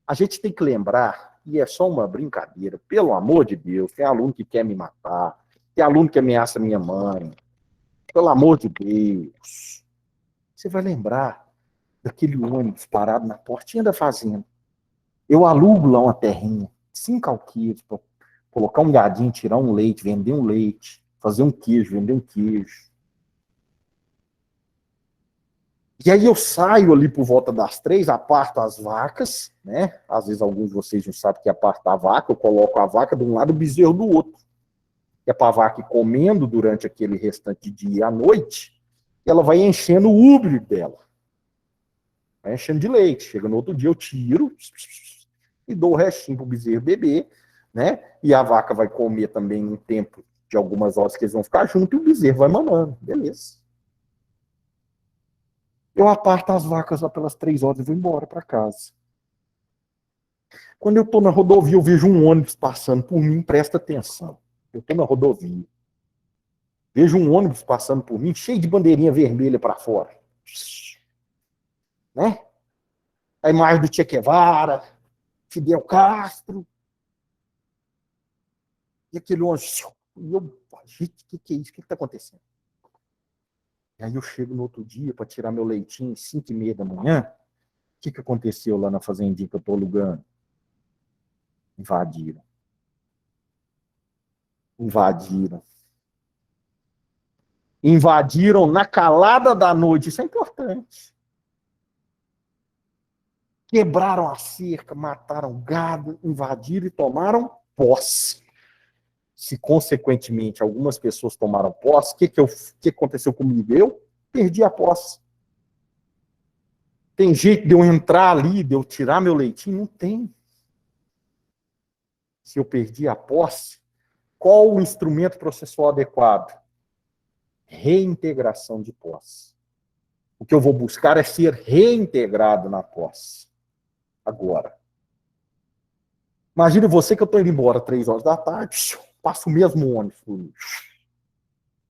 a gente tem que lembrar, e é só uma brincadeira, pelo amor de Deus, tem aluno que quer me matar, tem aluno que ameaça minha mãe, pelo amor de Deus. Você vai lembrar daquele ônibus parado na portinha da fazenda. Eu alugo lá uma terrinha, 5 alqueires, para colocar um gadinho, tirar um leite, vender um leite, fazer um queijo, vender um queijo. E aí eu saio ali por volta das 3, aparto as vacas, né? Às vezes alguns de vocês não sabem que é apartar a vaca, eu coloco a vaca de um lado e o bezerro do outro. É para a vaca ir comendo durante aquele restante de dia e à noite, e ela vai enchendo o úbrio dela. Vai enchendo de leite. Chega no outro dia, eu tiro e dou o restinho para o bezerro beber, né? E a vaca vai comer também um tempo de algumas horas que eles vão ficar juntos e o bezerro vai mamando. Beleza. Eu aparto as vacas lá pelas 3 horas e vou embora para casa. Quando eu estou na rodovia, eu vejo um ônibus passando por mim, presta atenção. Eu estou na rodovia. Vejo um ônibus passando por mim, cheio de bandeirinha vermelha para fora. Né? A imagem do Che Guevara, Fidel Castro. E aquele ônibus. E eu, gente, o que é isso? O que está acontecendo? E aí eu chego no outro dia para tirar meu leitinho, 5h30 da manhã. O que aconteceu lá na fazendinha que eu estou alugando? Invadiram. Invadiram na calada da noite. Isso é importante. Quebraram a cerca, mataram gado, invadiram e tomaram posse. Se, consequentemente, algumas pessoas tomaram posse, o que aconteceu comigo? Eu perdi a posse. Tem jeito de eu entrar ali, de eu tirar meu leitinho? Não tem. Se eu perdi a posse, qual o instrumento processual adequado? Reintegração de posse. O que eu vou buscar é ser reintegrado na posse. Agora. Imagine você que eu estou indo embora 3 horas da tarde, passo o mesmo ônibus,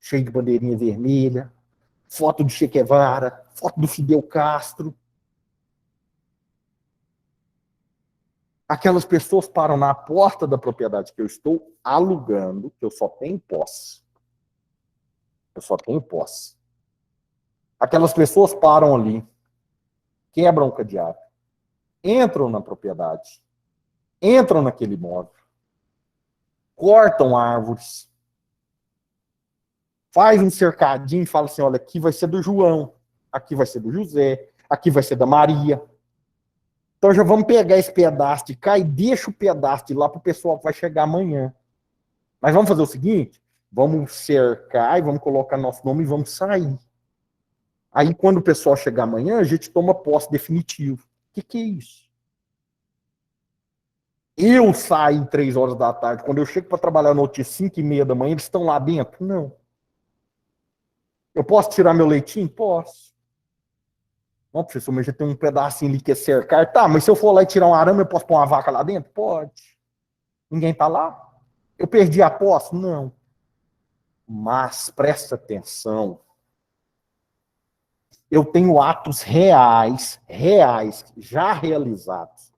cheio de bandeirinha vermelha, foto do Che Guevara, foto do Fidel Castro. Aquelas pessoas param na porta da propriedade que eu estou alugando, que eu só tenho posse. Eu só tenho posse. Aquelas pessoas param ali, quebram o cadeado, entram na propriedade, entram naquele imóvel, cortam árvores, faz um cercadinho e fala assim, olha, aqui vai ser do João, aqui vai ser do José, aqui vai ser da Maria. Então já vamos pegar esse pedaço de cá e deixa o pedaço de lá para o pessoal que vai chegar amanhã. Mas vamos fazer o seguinte, Vamos cercar e vamos colocar nosso nome e vamos sair. Aí, quando o pessoal chegar amanhã, a gente toma posse definitivo. O que é isso? Eu saio 3 horas da tarde. Quando eu chego para trabalhar no outro dia, 5h30 da manhã, eles estão lá dentro? Não. Eu posso tirar meu leitinho? Posso. Não, professor, mas já tem um pedacinho ali que é cercar. Tá, mas se eu for lá e tirar um arame, eu posso pôr uma vaca lá dentro? Pode. Ninguém tá lá? Eu perdi a posse? Não. Mas, presta atenção, eu tenho atos reais, já realizados,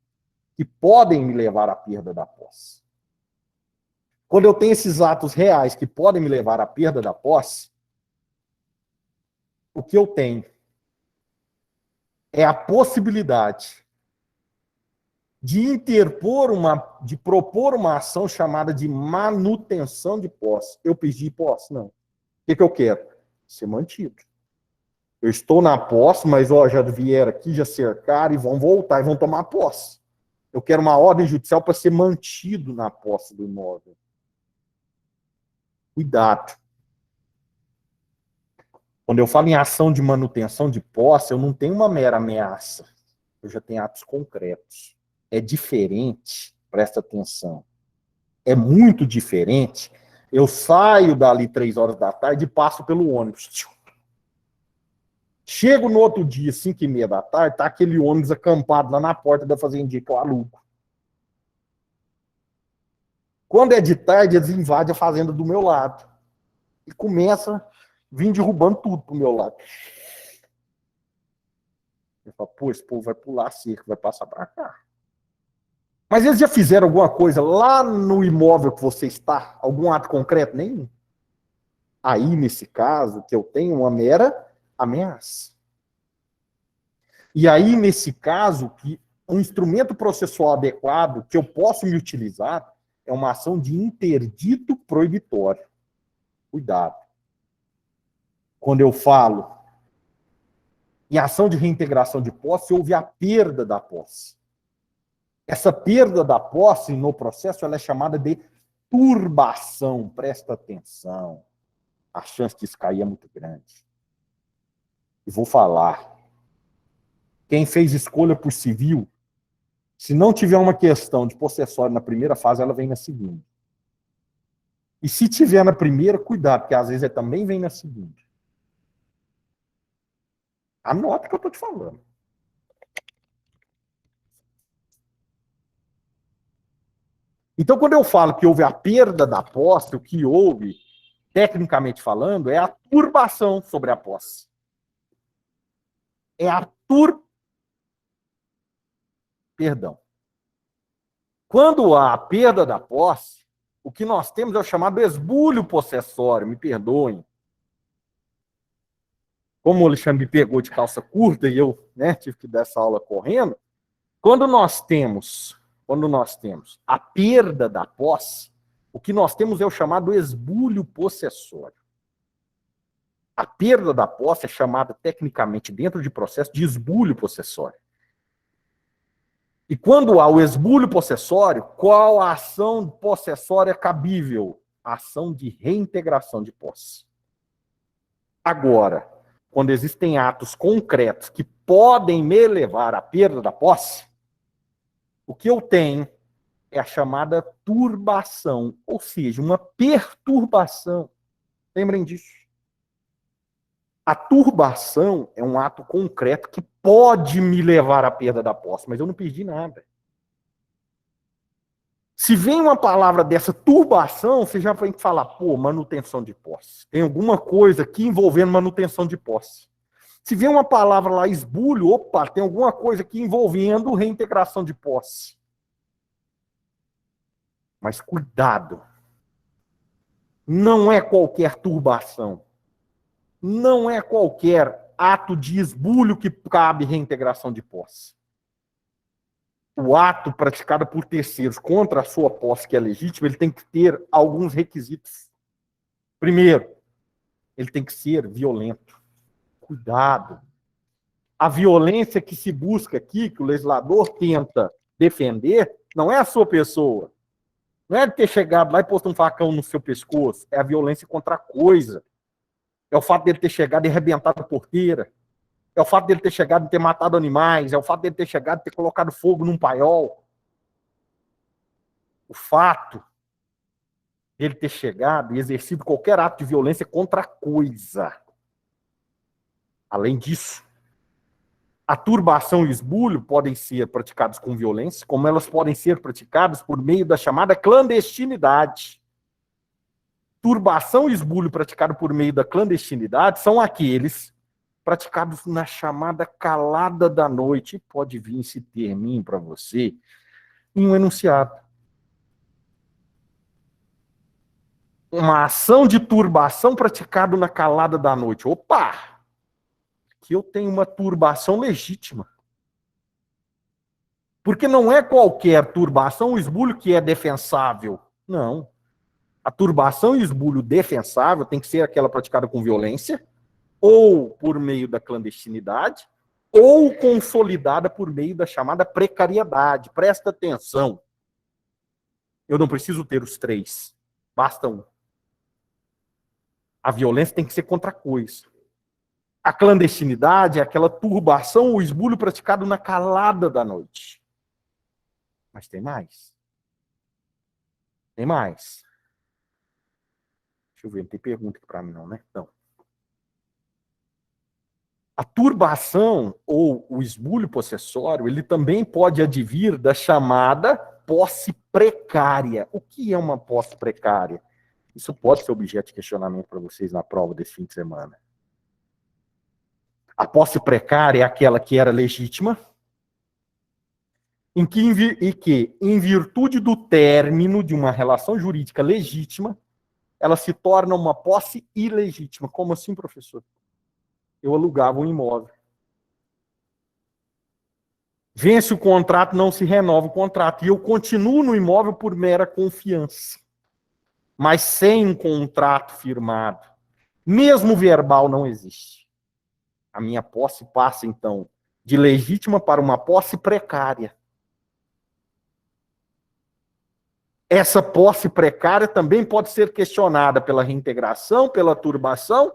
que podem me levar à perda da posse. Quando eu tenho esses atos reais que podem me levar à perda da posse, o que eu tenho é a possibilidade de de propor uma ação chamada de manutenção de posse. Eu perdi posse? Não. O que eu quero? Ser mantido. Eu estou na posse, mas já vieram aqui, já cercaram e vão voltar e vão tomar posse. Eu quero uma ordem judicial para ser mantido na posse do imóvel. Cuidado. Quando eu falo em ação de manutenção de posse, eu não tenho uma mera ameaça. Eu já tenho atos concretos. É diferente, presta atenção. É muito diferente. Eu saio dali 3 horas da tarde e passo pelo ônibus. Chego no outro dia, 5h30 da tarde, tá aquele ônibus acampado lá na porta da fazendinha que eu alugo. Quando é de tarde, eles invadem a fazenda do meu lado. E começa a vir derrubando tudo pro meu lado. Eu falo, pô, esse povo vai pular a cerca, vai passar para cá. Mas eles já fizeram alguma coisa lá no imóvel que você está? Algum ato concreto? Nenhum. Aí, nesse caso, que eu tenho uma mera ameaça. E aí, nesse caso, que um instrumento processual adequado que eu posso me utilizar é uma ação de interdito proibitório. Cuidado. Quando eu falo em ação de reintegração de posse, houve a perda da posse. Essa perda da posse no processo ela é chamada de turbação. Presta atenção. A chance disso cair é muito grande. E vou falar. Quem fez escolha por civil, se não tiver uma questão de possessório na primeira fase, ela vem na segunda. E se tiver na primeira, cuidado, porque às vezes ela também vem na segunda. Anota o que eu estou te falando. Então, quando eu falo que houve a perda da posse, o que houve, tecnicamente falando, é a turbação sobre a posse. É a Perdão. Quando há a perda da posse, o que nós temos é o chamado esbulho possessório, me perdoem. Como o Alexandre me pegou de calça curta e eu tive que dar essa aula correndo, quando nós temos a perda da posse, o que nós temos é o chamado esbulho possessório. A perda da posse é chamada tecnicamente dentro de processo de esbulho possessório. E quando há o esbulho possessório, qual a ação possessória cabível? A ação de reintegração de posse. Agora, quando existem atos concretos que podem me levar à perda da posse, o que eu tenho é a chamada turbação, ou seja, uma perturbação. Lembrem disso. A turbação é um ato concreto que pode me levar à perda da posse, mas eu não perdi nada. Se vem uma palavra dessa, turbação, você já vai falar, pô, manutenção de posse. Tem alguma coisa aqui envolvendo manutenção de posse. Se vem uma palavra lá, esbulho, opa, tem alguma coisa aqui envolvendo reintegração de posse. Mas cuidado. Não é qualquer turbação. Não é qualquer ato de esbulho que cabe reintegração de posse. O ato praticado por terceiros contra a sua posse, que é legítima, ele tem que ter alguns requisitos. Primeiro, ele tem que ser violento. Cuidado. A violência que se busca aqui, que o legislador tenta defender, não é a sua pessoa. Não é de ter chegado lá e posto um facão no seu pescoço. É a violência contra a coisa. É o fato dele ter chegado e arrebentado a porteira. É o fato dele ter chegado e ter matado animais. É o fato dele ter chegado e ter colocado fogo num paiol. O fato dele ter chegado e exercido qualquer ato de violência contra a coisa. Além disso, a turbação e o esbulho podem ser praticados com violência, como elas podem ser praticadas por meio da chamada clandestinidade. Turbação e esbulho praticado por meio da clandestinidade são aqueles praticados na chamada calada da noite. Pode vir esse terminho para você em um enunciado. Uma ação de turbação praticada na calada da noite. Opa! Que eu tenho uma turbação legítima. Porque não é qualquer turbação ou esbulho que é defensável. Não. A turbação e esbulho defensável tem que ser aquela praticada com violência, ou por meio da clandestinidade, ou consolidada por meio da chamada precariedade. Presta atenção. Eu não preciso ter os três. Basta um. A violência tem que ser contra a coisa. A clandestinidade é aquela turbação ou esbulho praticado na calada da noite. Mas tem mais. Tem mais. Deixa eu ver, não tem pergunta aqui para mim não, né? Então. A turbação ou o esbulho possessório, ele também pode advir da chamada posse precária. O que é uma posse precária? Isso pode ser objeto de questionamento para vocês na prova desse fim de semana. A posse precária é aquela que era legítima, em virtude do término de uma relação jurídica legítima, ela se torna uma posse ilegítima. Como assim, professor? Eu alugava um imóvel. Vence o contrato, não se renova o contrato. E eu continuo no imóvel por mera confiança. Mas sem um contrato firmado. Mesmo verbal não existe. A minha posse passa, então, de legítima para uma posse precária. Essa posse precária também pode ser questionada pela reintegração, pela turbação,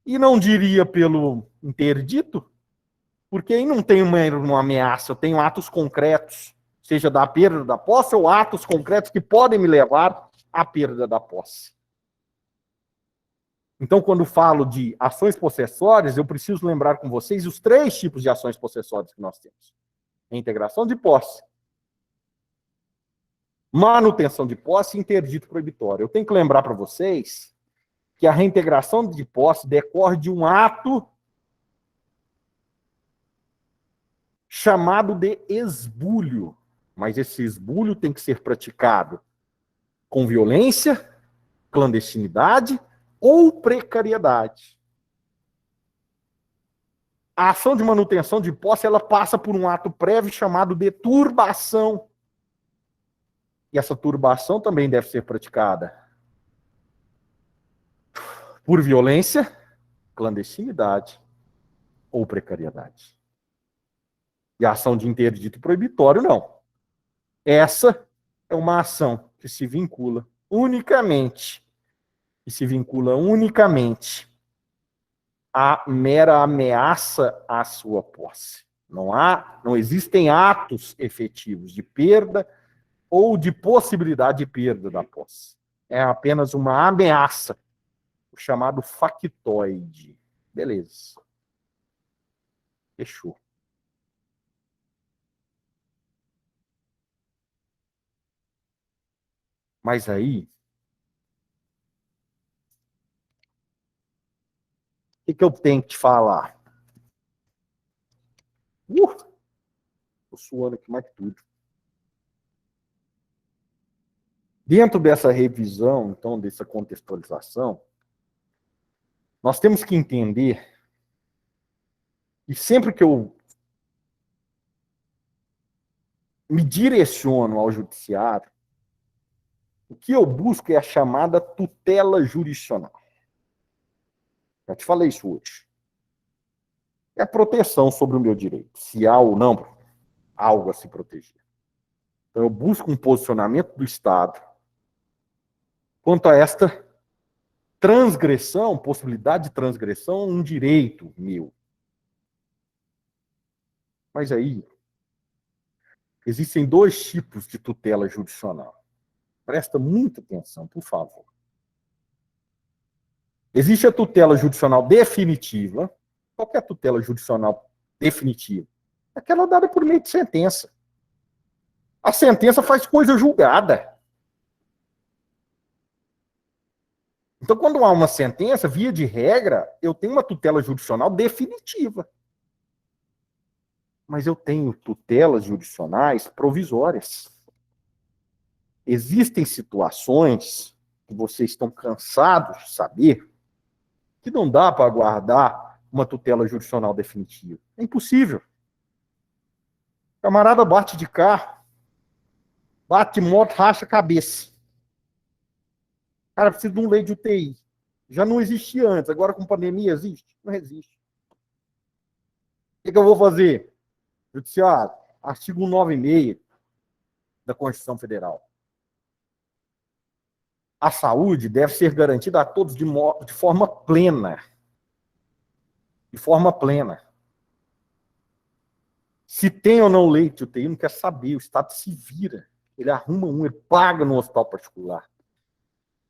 e não diria pelo interdito, porque aí não tem uma ameaça, eu tenho atos concretos, seja da perda da posse ou atos concretos que podem me levar à perda da posse. Então, quando falo de ações possessórias, eu preciso lembrar com vocês os três tipos de ações possessórias que nós temos. Reintegração de posse, manutenção de posse e interdito proibitório. Eu tenho que lembrar para vocês que a reintegração de posse decorre de um ato chamado de esbulho. Mas esse esbulho tem que ser praticado com violência, clandestinidade ou precariedade. A ação de manutenção de posse, ela passa por um ato prévio chamado de turbação. E essa turbação também deve ser praticada por violência, clandestinidade ou precariedade. E a ação de interdito proibitório, não. Essa é uma ação que se vincula unicamente à mera ameaça à sua posse. Não existem atos efetivos de perda ou de possibilidade de perda da posse. É apenas uma ameaça, o chamado factoide. Beleza. Fechou. Mas aí, o que eu tenho que te falar? Tô suando aqui mais que tudo. Dentro dessa revisão, então, dessa contextualização, nós temos que entender que sempre que eu me direciono ao judiciário, o que eu busco é a chamada tutela jurisdicional. Já te falei isso hoje. É a proteção sobre o meu direito, se há ou não algo a se proteger. Então, eu busco um posicionamento do Estado quanto a esta transgressão, possibilidade de transgressão, um direito meu. Mas aí, existem dois tipos de tutela judicional. Presta muita atenção, por favor. Existe a tutela judicional definitiva. Qual que é a tutela judicional definitiva? Aquela dada por meio de sentença. A sentença faz coisa julgada. Então, quando há uma sentença, via de regra, eu tenho uma tutela judicional definitiva. Mas eu tenho tutelas judicionais provisórias. Existem situações que vocês estão cansados de saber que não dá para aguardar uma tutela judicional definitiva. É impossível. O camarada bate de carro, bate moto, racha a cabeça. O cara precisa de um leito de UTI. Já não existia antes, agora com pandemia existe? Não existe. O que eu vou fazer? Judiciário, artigo 196 da Constituição Federal. A saúde deve ser garantida a todos de forma plena. De forma plena. Se tem ou não leite de UTI, não quer saber. O Estado se vira. Ele arruma um, ele paga no hospital particular.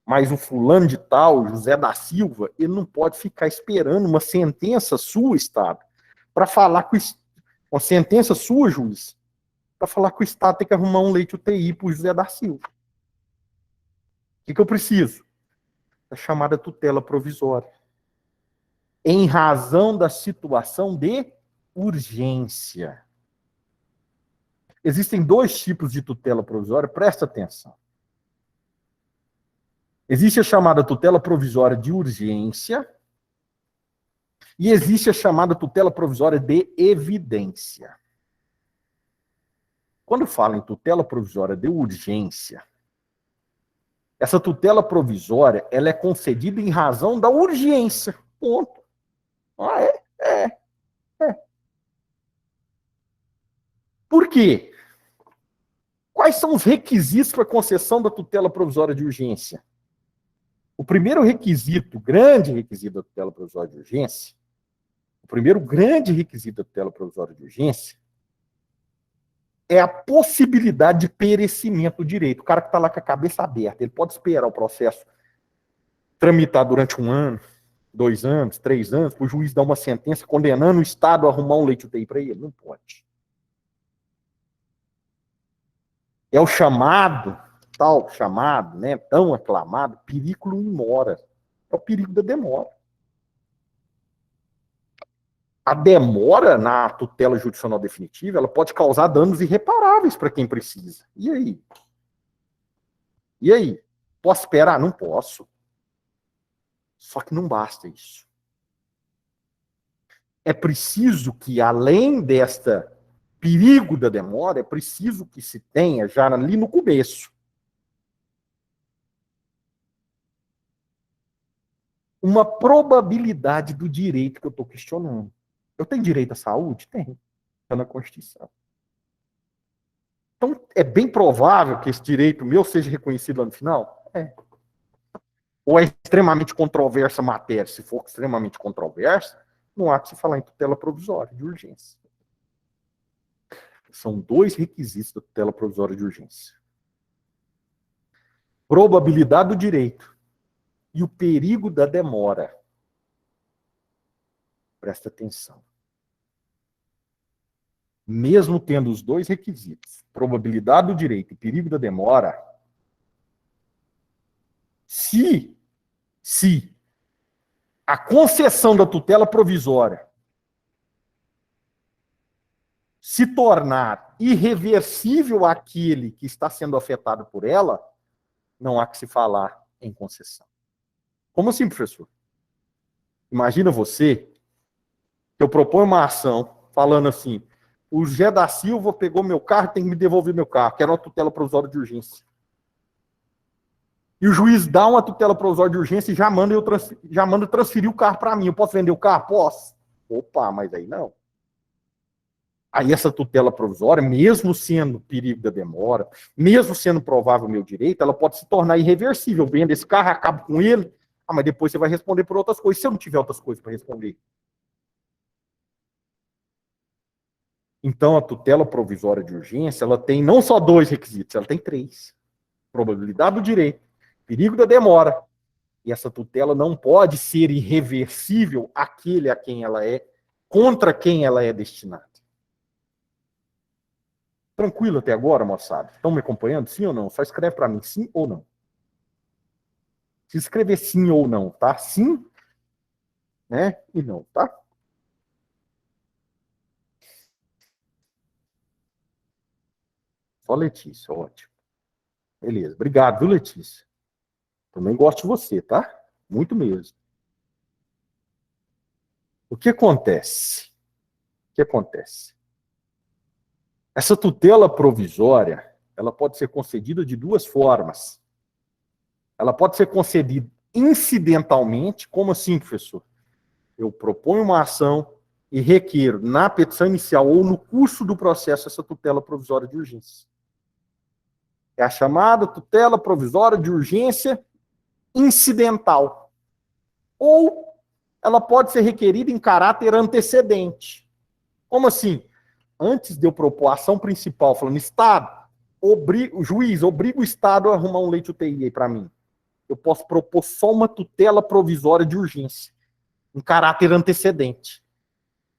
Mas o fulano de tal, José da Silva, ele não pode ficar esperando uma sentença sua, Estado, para falar com uma sentença sua, juiz, para falar que o Estado tem que arrumar um leite UTI para o José da Silva. O que eu preciso? A chamada tutela provisória. Em razão da situação de urgência. Existem dois tipos de tutela provisória, presta atenção. Existe a chamada tutela provisória de urgência e existe a chamada tutela provisória de evidência. Quando falo em tutela provisória de urgência, essa tutela provisória ela é concedida em razão da urgência. Ponto. Ah, é. Por quê? Quais são os requisitos para a concessão da tutela provisória de urgência? O primeiro requisito, grande requisito da tutela provisória de urgência, o primeiro grande requisito da tutela provisória de urgência é a possibilidade de perecimento do direito. O cara que está lá com a cabeça aberta, ele pode esperar o processo tramitar durante 1 ano, 2 anos, 3 anos, para o juiz dar uma sentença condenando o Estado a arrumar um leite UTI para ele? Não pode. É o tal chamado, né, tão aclamado, periculum in mora. É o perigo da demora. A demora na tutela judicial definitiva, ela pode causar danos irreparáveis para quem precisa. E aí? E aí? Posso esperar? Não posso. Só que não basta isso. É preciso que, além desta perigo da demora, é preciso que se tenha, já ali no começo, uma probabilidade do direito que eu estou questionando. Eu tenho direito à saúde? Tenho. Está na Constituição. Então, é bem provável que esse direito meu seja reconhecido lá no final? É. Ou é extremamente controversa a matéria? Se for extremamente controversa, não há que se falar em tutela provisória de urgência. São 2 requisitos da tutela provisória de urgência. Probabilidade do direito e o perigo da demora. Presta atenção. Mesmo tendo os 2 requisitos, probabilidade do direito e perigo da demora, se a concessão da tutela provisória se tornar irreversível àquele que está sendo afetado por ela, não há que se falar em concessão. Como assim, professor? Imagina você que eu proponho uma ação falando assim, o Zé da Silva pegou meu carro, tem que me devolver meu carro, quero uma tutela provisória de urgência. E o juiz dá uma tutela provisória de urgência e já manda transferir o carro para mim. Eu posso vender o carro? Posso. Opa, mas aí não. Aí essa tutela provisória, mesmo sendo perigo da demora, mesmo sendo provável o meu direito, ela pode se tornar irreversível. Vendo esse carro, acabo com ele, mas depois você vai responder por outras coisas. Se eu não tiver outras coisas para responder. Então, a tutela provisória de urgência, ela tem não só 2 requisitos, ela tem 3. Probabilidade do direito, perigo da demora, e essa tutela não pode ser irreversível àquele a quem ela é, contra quem ela é destinada. Tranquilo até agora, moçada? Estão me acompanhando? Sim ou não? Só escreve para mim, sim ou não. Se escrever sim ou não, tá? Sim, né? E não, tá? Só Letícia, ótimo. Beleza, obrigado, viu, Letícia? Também gosto de você, tá? Muito mesmo. O que acontece? O que acontece? Essa tutela provisória, ela pode ser concedida de 2 formas. Ela pode ser concedida incidentalmente, como assim, professor? Eu proponho uma ação e requeiro, na petição inicial ou no curso do processo, essa tutela provisória de urgência. É a chamada tutela provisória de urgência incidental. Ou ela pode ser requerida em caráter antecedente. Como assim? Antes de eu propor a ação principal, falando, Estado, o juiz obriga o Estado a arrumar um leite UTI aí para mim. Eu posso propor só uma tutela provisória de urgência, em caráter antecedente.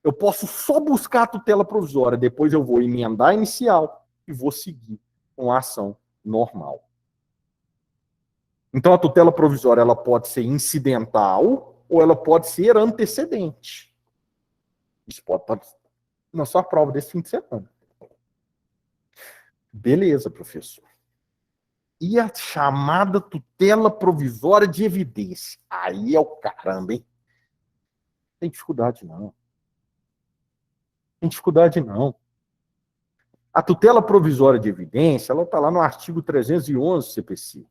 Eu posso só buscar a tutela provisória, depois eu vou emendar a inicial e vou seguir com a ação normal. Então a tutela provisória ela pode ser incidental ou ela pode ser antecedente. Isso pode estar na sua prova desse fim de semana. Beleza, professor. E a chamada tutela provisória de evidência? Aí é o caramba, hein? Não tem dificuldade, não. Não tem dificuldade, não. A tutela provisória de evidência, ela está lá no artigo 311 do CPC.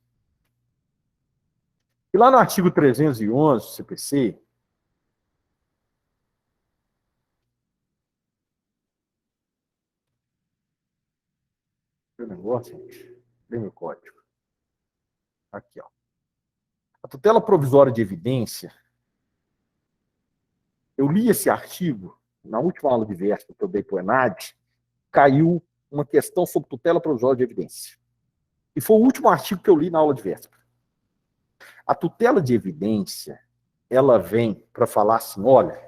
E lá no artigo 311 do CPC, meu negócio, gente, lê meu código. Aqui, ó. A tutela provisória de evidência, eu li esse artigo, na última aula de véspera que eu dei para o ENAD, caiu uma questão sobre tutela provisória de evidência. E foi o último artigo que eu li na aula de véspera. A tutela de evidência, ela vem para falar assim, olha,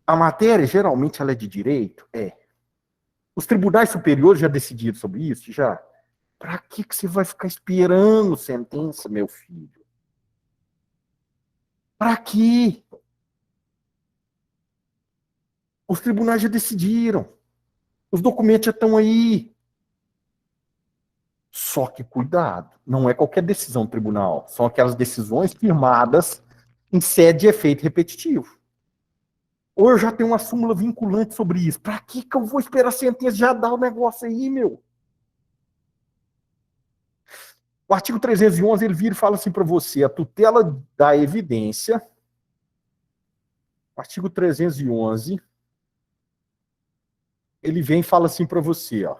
a matéria geralmente ela é de direito? É. Os tribunais superiores já decidiram sobre isso? Já. Para que você vai ficar esperando sentença, meu filho? Para quê? Os tribunais já decidiram. Os documentos já estão aí. Só que cuidado, não é qualquer decisão do tribunal. São aquelas decisões firmadas em sede de efeito repetitivo. Ou eu já tenho uma súmula vinculante sobre isso. Para que eu vou esperar a sentença já dar o negócio aí, meu? O artigo 311, ele vira e fala assim para você, a tutela da evidência, o artigo 311, ele vem e fala assim para você, ó.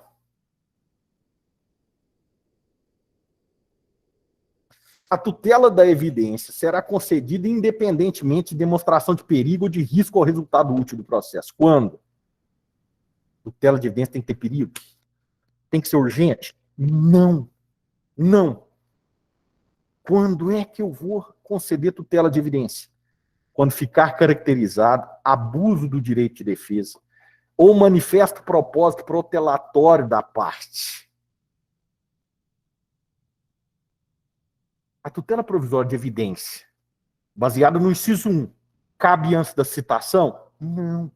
A tutela da evidência será concedida independentemente de demonstração de perigo ou de risco ao resultado útil do processo. Quando? Tutela de evidência tem que ter perigo? Tem que ser urgente? Não. Não. Quando é que eu vou conceder tutela de evidência? Quando ficar caracterizado abuso do direito de defesa ou manifesto propósito protelatório da parte. A tutela provisória de evidência, baseada no inciso 1, cabe antes da citação? Não.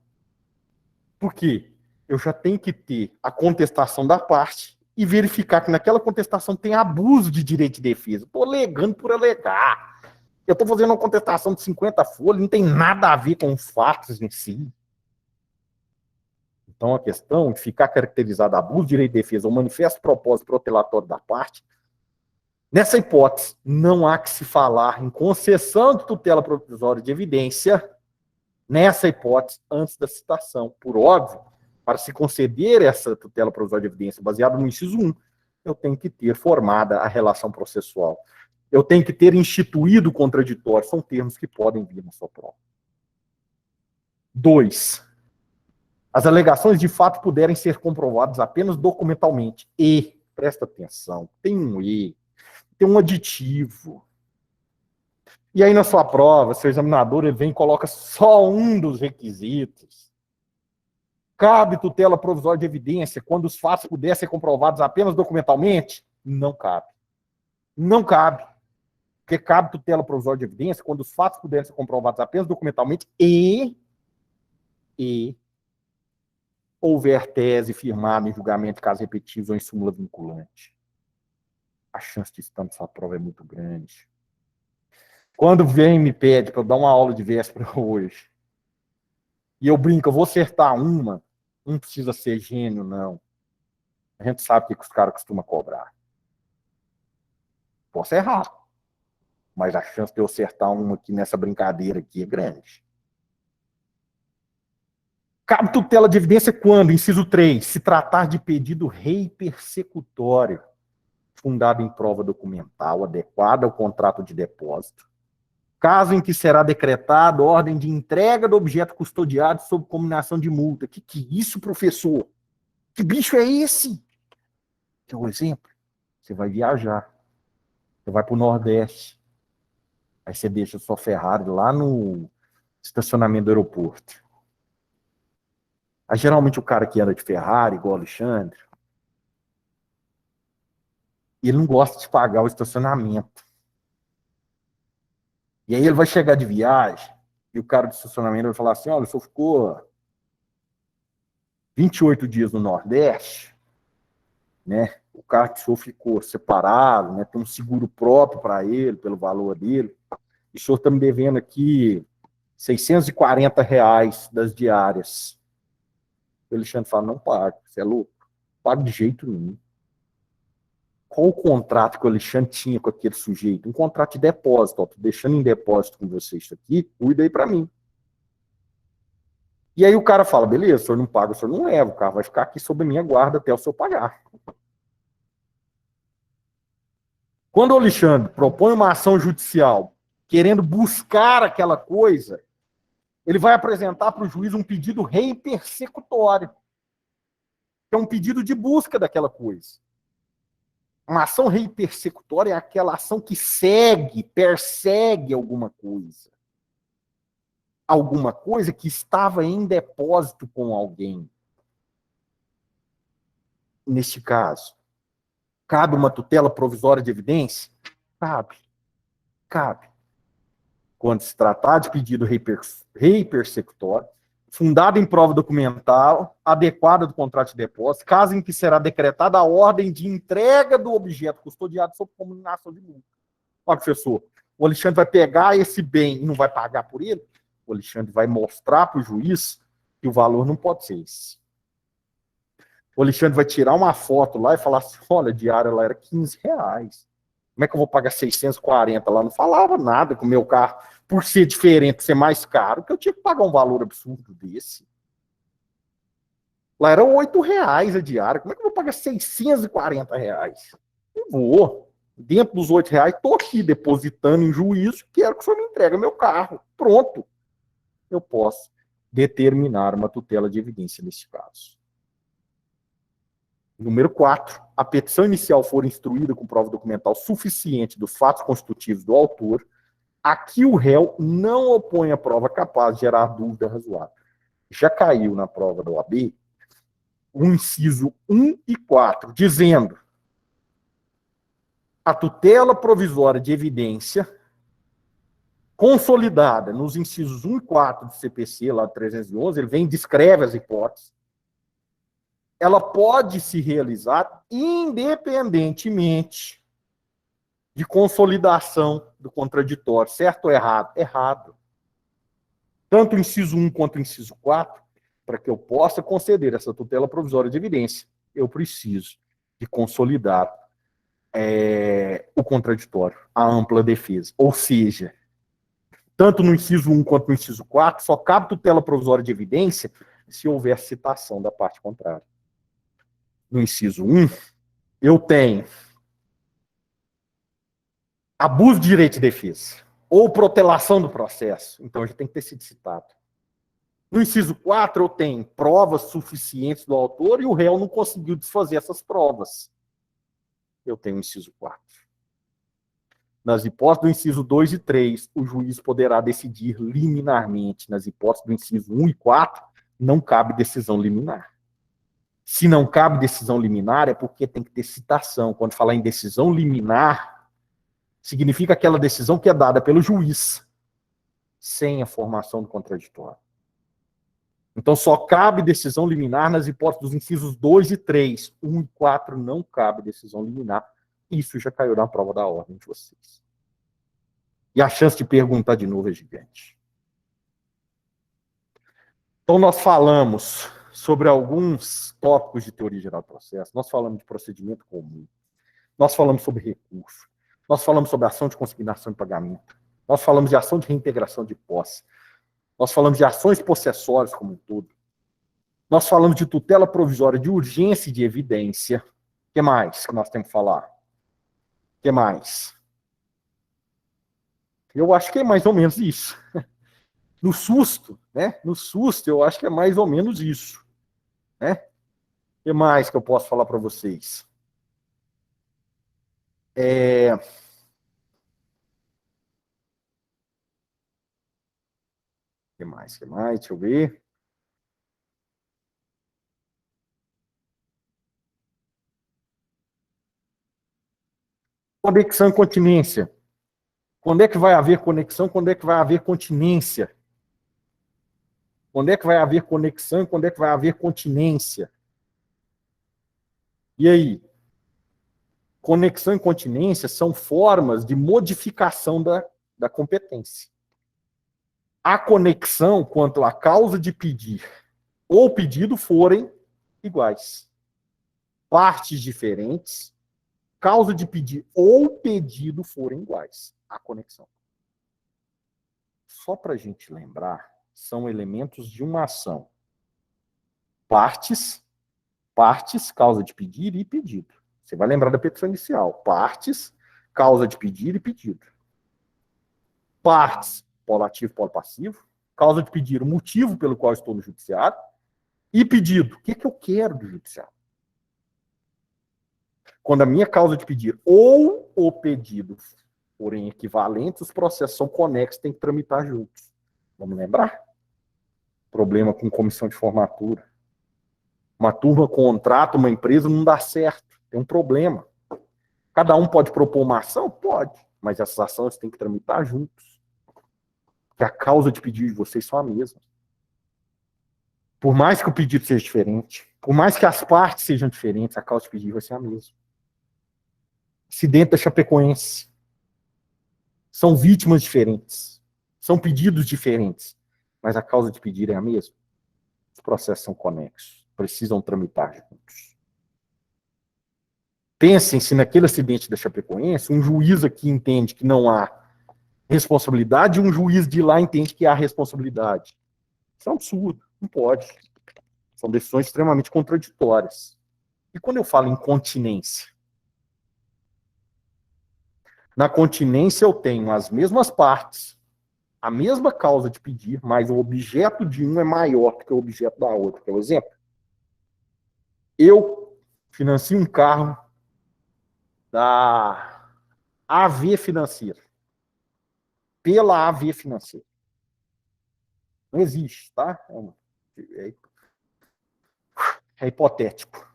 Por quê? Eu já tenho que ter a contestação da parte e verificar que naquela contestação tem abuso de direito de defesa. Estou alegando por alegar. Eu estou fazendo uma contestação de 50 folhas, não tem nada a ver com os fatos em si. Então, a questão de ficar caracterizado abuso de direito de defesa ou manifesto propósito protelatório da parte, nessa hipótese, não há que se falar em concessão de tutela provisória de evidência nessa hipótese, antes da citação. Por óbvio, para se conceder essa tutela provisória de evidência baseada no inciso 1, eu tenho que ter formada a relação processual. Eu tenho que ter instituído o contraditório. São termos que podem vir na sua prova. 2. As alegações de fato puderem ser comprovadas apenas documentalmente. E, presta atenção, tem um e, tem um aditivo. E aí na sua prova, seu examinador ele vem e coloca só um dos requisitos. Cabe tutela provisória de evidência quando os fatos puderem ser comprovados apenas documentalmente? Não cabe. Não cabe. Porque cabe tutela provisória de evidência quando os fatos puderem ser comprovados apenas documentalmente e houver tese firmada em julgamento de casos repetitivos ou em súmula vinculante. A chance de estar nessa prova é muito grande. Quando vem e me pede para eu dar uma aula de véspera hoje, e eu brinco, eu vou acertar uma, não precisa ser gênio, não. A gente sabe o que os caras costumam cobrar. Posso errar, mas a chance de eu acertar uma aqui nessa brincadeira aqui é grande. Cabe tutela de evidência quando, inciso 3, se tratar de pedido rei persecutório, fundado em prova documental adequada ao contrato de depósito, caso em que será decretada ordem de entrega do objeto custodiado sob combinação de multa. Que é isso, professor? Que bicho é esse? Que é o exemplo. Você vai viajar. Você vai para o Nordeste. Aí você deixa sua Ferrari lá no estacionamento do aeroporto. Aí, geralmente o cara que anda de Ferrari, igual o Alexandre, ele não gosta de pagar o estacionamento. E aí ele vai chegar de viagem e o cara do estacionamento vai falar assim, olha, o senhor ficou 28 dias no Nordeste, né? O cara que o senhor ficou separado, né? Tem um seguro próprio para ele, pelo valor dele. E o senhor está me devendo aqui R$ 640 das diárias. O Alexandre fala, não pago, você é louco? Não pago de jeito nenhum. Qual o contrato que o Alexandre tinha com aquele sujeito? Um contrato de depósito. Estou deixando em depósito com você isso aqui, cuida aí para mim. E aí o cara fala, beleza, o senhor não paga, o senhor não leva, o carro vai ficar aqui sob a minha guarda até o senhor pagar. Quando o Alexandre propõe uma ação judicial querendo buscar aquela coisa, ele vai apresentar para o juiz um pedido rei persecutório, que é um pedido de busca daquela coisa. Uma ação rei persecutória é aquela ação que persegue alguma coisa. Alguma coisa que estava em depósito com alguém. Neste caso, cabe uma tutela provisória de evidência? Cabe. Cabe. Quando se tratar de pedido rei persecutório, fundado em prova documental, adequada do contrato de depósito, caso em que será decretada a ordem de entrega do objeto custodiado sob combinação de multa. Olha, professor, o Alexandre vai pegar esse bem e não vai pagar por ele? O Alexandre vai mostrar para o juiz que o valor não pode ser esse. O Alexandre vai tirar uma foto lá e falar assim, olha, a diária lá era R$ 15. Como é que eu vou pagar 640 lá? Não falava nada com o meu carro, por ser diferente, ser mais caro, que eu tinha que pagar um valor absurdo desse. Lá era R$ 8 a diária. Como é que eu vou pagar R$ 640? Não vou. Dentro dos R$ 8, estou aqui depositando em juízo, quero que o senhor me entregue meu carro. Pronto. Eu posso determinar uma tutela de evidência nesse caso. Número 4, a petição inicial for instruída com prova documental suficiente dos fatos constitutivos do autor, aqui o réu não opõe a prova capaz de gerar dúvida razoável. Já caiu na prova da OAB o inciso 1 e 4, dizendo a tutela provisória de evidência consolidada nos incisos 1 e 4 do CPC, lá do 311, ele vem e descreve as hipóteses, ela pode se realizar independentemente de consolidação do contraditório. Certo ou errado? Errado. Tanto o inciso 1 quanto o inciso 4, para que eu possa conceder essa tutela provisória de evidência, eu preciso de consolidar o contraditório, a ampla defesa. Ou seja, tanto no inciso 1 quanto no inciso 4, só cabe tutela provisória de evidência se houver citação da parte contrária. No inciso 1, eu tenho abuso de direito de defesa ou protelação do processo, então já tem que ter sido citado. No inciso 4, eu tenho provas suficientes do autor e o réu não conseguiu desfazer essas provas. Eu tenho o inciso 4. Nas hipóteses do inciso 2 e 3, o juiz poderá decidir liminarmente. Nas hipóteses do inciso 1 e 4, não cabe decisão liminar. Se não cabe decisão liminar, é porque tem que ter citação. Quando falar em decisão liminar, significa aquela decisão que é dada pelo juiz, sem a formação do contraditório. Então, só cabe decisão liminar nas hipóteses dos incisos 2 e 3. 1 e 4 não cabe decisão liminar. Isso já caiu na prova da ordem de vocês. E a chance de perguntar de novo é gigante. Então, nós falamos sobre alguns tópicos de teoria geral do processo. Nós falamos de procedimento comum. Nós falamos sobre recurso. Nós falamos sobre ação de consignação de pagamento. Nós falamos de ação de reintegração de posse. Nós falamos de ações possessórias como um todo. Nós falamos de tutela provisória de urgência e de evidência. O que mais que nós temos que falar? O que mais? Eu acho que é mais ou menos isso. No susto, né? No susto, eu acho que é mais ou menos isso. Né? O que mais que eu posso falar para vocês? O que mais? Deixa eu ver. Conexão e continência. Quando é que vai haver conexão? Quando é que vai haver continência? Quando é que vai haver conexão? Quando é que vai haver continência? E aí? Conexão e continência são formas de modificação da competência. A conexão quanto à causa de pedir ou pedido forem iguais. Partes diferentes, causa de pedir ou pedido forem iguais. A conexão. Só para a gente lembrar, são elementos de uma ação. Partes, causa de pedir e pedido. Você vai lembrar da petição inicial. Partes, causa de pedir e pedido. Partes, polo ativo, polo passivo. Causa de pedir, o motivo pelo qual estou no judiciário. E pedido, o que eu quero do judiciário? Quando a minha causa de pedir ou o pedido forem equivalentes, os processos são conexos, tem que tramitar juntos. Vamos lembrar? Problema com comissão de formatura. Uma turma contrata uma empresa, não dá certo. Tem um problema. Cada um pode propor uma ação? Pode. Mas essas ações têm que tramitar juntos. Porque a causa de pedido de vocês são a mesma. Por mais que o pedido seja diferente, por mais que as partes sejam diferentes, a causa de pedido vai ser a mesma. Acidente da Chapecoense. São vítimas diferentes. São pedidos diferentes. Mas a causa de pedir é a mesma. Os processos são conexos. Precisam tramitar juntos. Pensem se naquele acidente da Chapecoense, um juiz aqui entende que não há responsabilidade e um juiz de lá entende que há responsabilidade. Isso é um absurdo. Não pode. São decisões extremamente contraditórias. E quando eu falo em continência? Na continência eu tenho as mesmas partes, a mesma causa de pedir, mas o objeto de um é maior do que o objeto da outra. Por exemplo, eu financio um carro da AV Financeira. Pela AV Financeira. Não existe, tá? É hipotético.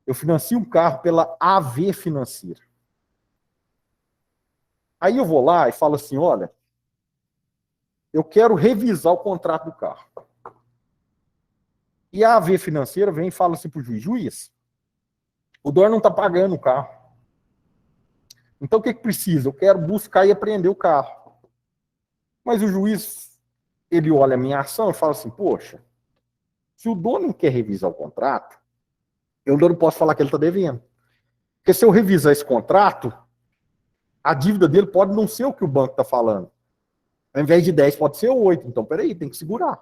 Eu financio um carro pela AV Financeira. Aí eu vou lá e falo assim, olha, eu quero revisar o contrato do carro. E a AV Financeira vem e fala assim para o juiz, o dono não está pagando o carro. Então o que precisa? Eu quero buscar e apreender o carro. Mas o juiz, ele olha a minha ação e fala assim, poxa, se o dono não quer revisar o contrato, eu não posso falar que ele está devendo. Porque se eu revisar esse contrato, a dívida dele pode não ser o que o banco está falando. Ao invés de 10, pode ser 8. Então, peraí, tem que segurar.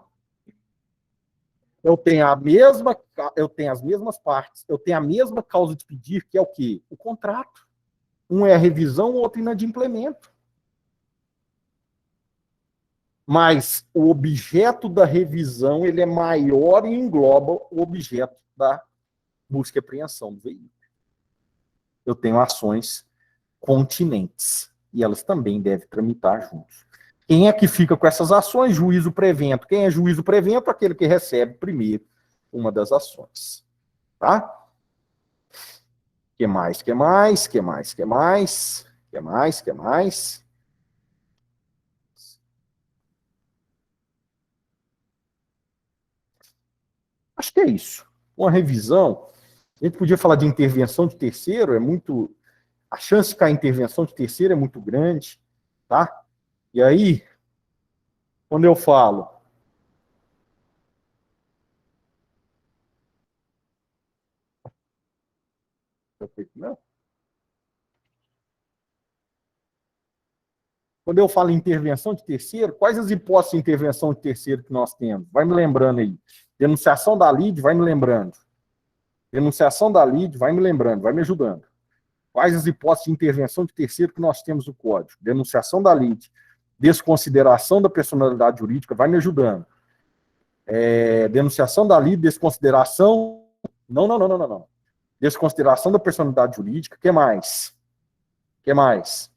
Eu tenho as mesmas partes, eu tenho a mesma causa de pedir, que é o quê? O contrato. Um é a revisão, o outro inadimplemento. Mas o objeto da revisão ele é maior e engloba o objeto da busca e apreensão do veículo. Eu tenho ações continentes e elas também devem tramitar juntos. Quem é que fica com essas ações? Juízo prevento. Quem é juízo prevento? Aquele que recebe primeiro uma das ações. Tá? Que mais? Que mais? Que mais? Que mais? Que mais? Que mais? Acho que é isso. Uma revisão. A gente podia falar de intervenção de terceiro, é muito. A chance de cair intervenção de terceiro é muito grande, tá? E aí, quando eu falo. Não. Quando eu falo em intervenção de terceiro, quais as hipóteses de intervenção de terceiro que nós temos? Vai me lembrando aí. Denunciação da lide, vai me lembrando. Denunciação da lide, vai me lembrando, vai me ajudando. Quais as hipóteses de intervenção de terceiro que nós temos no Código? Denunciação da lide, desconsideração da personalidade jurídica, vai me ajudando. Denunciação da lide, desconsideração. Não. Desconsideração da personalidade jurídica. O que mais? Que mais?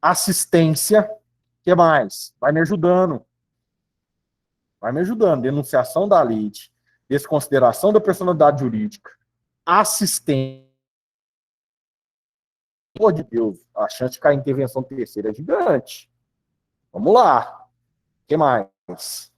Assistência. O que mais? Vai me ajudando. Vai me ajudando. Denunciação da lide, desconsideração da personalidade jurídica, assistência. Pelo amor de Deus, a chance de cair em intervenção terceira é gigante. Vamos lá. O que mais?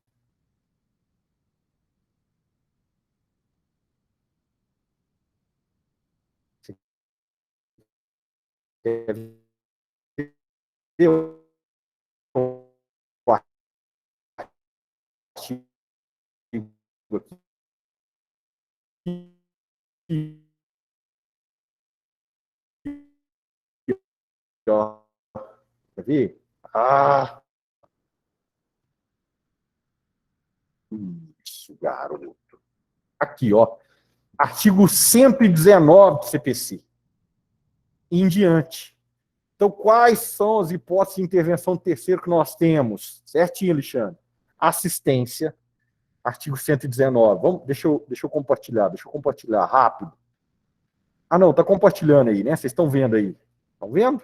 Eu quer ver? Isso, garoto. Aqui, ó. Artigo 119 do CPC. Em diante. Então, quais são as hipóteses de intervenção terceiro que nós temos? Certinho, Alexandre. Assistência, artigo 119. Deixa eu compartilhar rápido. Ah, não, tá compartilhando aí, né? Vocês estão vendo aí. Estão vendo?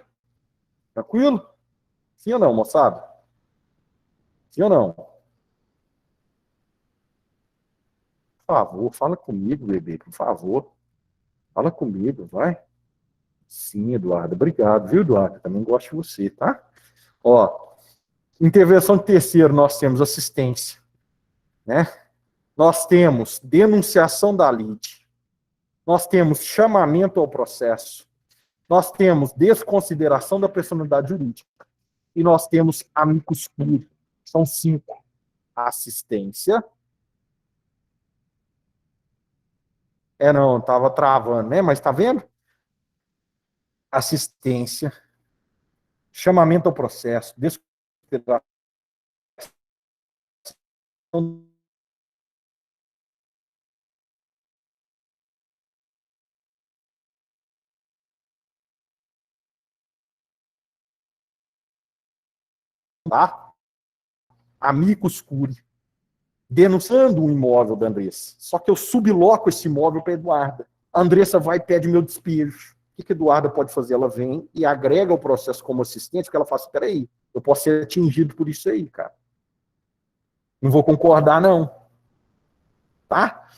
Tranquilo? Sim ou não, moçada? Sim ou não? Por favor, fala comigo, bebê, por favor. Fala comigo, vai. Sim, Eduardo. Obrigado, viu, Eduardo? Também gosto de você, tá? Ó, intervenção de terceiro, nós temos assistência, né? Nós temos denunciação da lide. Nós temos chamamento ao processo. Nós temos desconsideração da personalidade jurídica. E nós temos amicus curiae. São 5. Assistência. Não, estava travando, né? Mas tá vendo? Assistência. Chamamento ao processo. Desconsideração tá? Amicus curiae. Denunciando o imóvel da Andressa. Só que eu subloco esse imóvel para a Eduarda. A Andressa vai e pede meu despejo. O que a Eduarda pode fazer? Ela vem e agrega o processo como assistente, porque ela fala assim, peraí, eu posso ser atingido por isso aí, cara. Não vou concordar, não. Tá?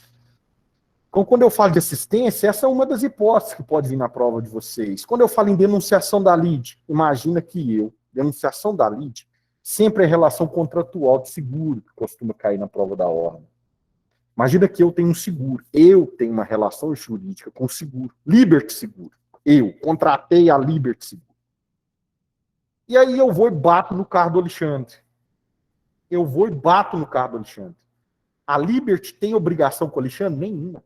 Então, quando eu falo de assistência, essa é uma das hipóteses que pode vir na prova de vocês. Quando eu falo em denunciação da lide, imagina que denunciação da lide, sempre é relação contratual de seguro, que costuma cair na prova da ordem. Imagina que eu tenho um seguro. Eu tenho uma relação jurídica com o seguro. Liberty Seguro. Eu contratei a Liberty Seguro. E aí eu vou e bato no carro do Alexandre. A Liberty tem obrigação com o Alexandre? Nenhuma.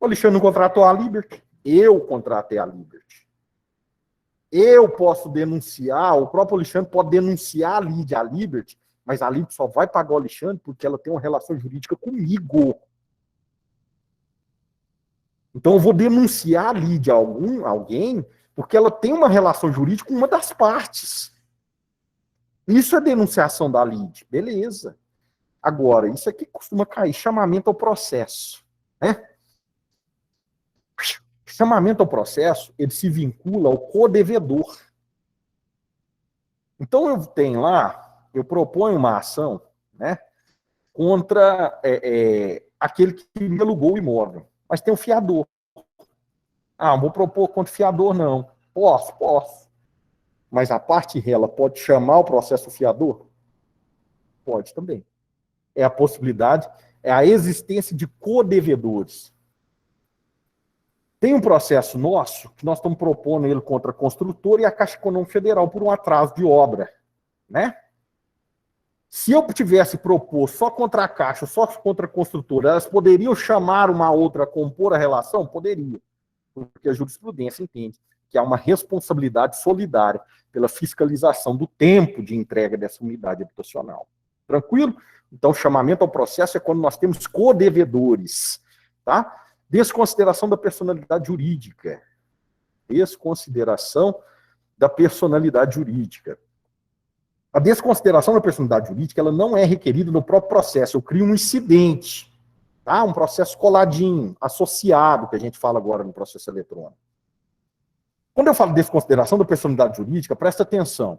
O Alexandre não contratou a Liberty. Eu contratei a Liberty. Eu posso denunciar, o próprio Alexandre pode denunciar a Lídia, a Liberty, mas a Liberty só vai pagar o Alexandre porque ela tem uma relação jurídica comigo. Então eu vou denunciar a Lídia a alguém porque ela tem uma relação jurídica com uma das partes. Isso é denunciação da Lídia, beleza. Agora, isso aqui costuma cair, chamamento ao processo, né? Chamamento ao processo, ele se vincula ao codevedor. Então eu tenho lá, eu proponho uma ação, né, contra aquele que me alugou o imóvel, mas tem um fiador. Ah, não vou propor contra o fiador, não. Posso. Mas a parte réia pode chamar o processo fiador? Pode também. É a possibilidade, é a existência de codevedores. Tem um processo nosso, que nós estamos propondo ele contra a construtora e a Caixa Econômica Federal por um atraso de obra, né? Se eu tivesse proposto só contra a Caixa, só contra a construtora, elas poderiam chamar uma outra a compor a relação? Poderia, porque a jurisprudência entende que há uma responsabilidade solidária pela fiscalização do tempo de entrega dessa unidade habitacional. Tranquilo? Então, o chamamento ao processo é quando nós temos codevedores, tá? Desconsideração da personalidade jurídica. Desconsideração da personalidade jurídica. A desconsideração da personalidade jurídica, ela não é requerida no próprio processo. Eu crio um incidente, tá? Um processo coladinho, associado, que a gente fala agora no processo eletrônico. Quando eu falo desconsideração da personalidade jurídica, presta atenção.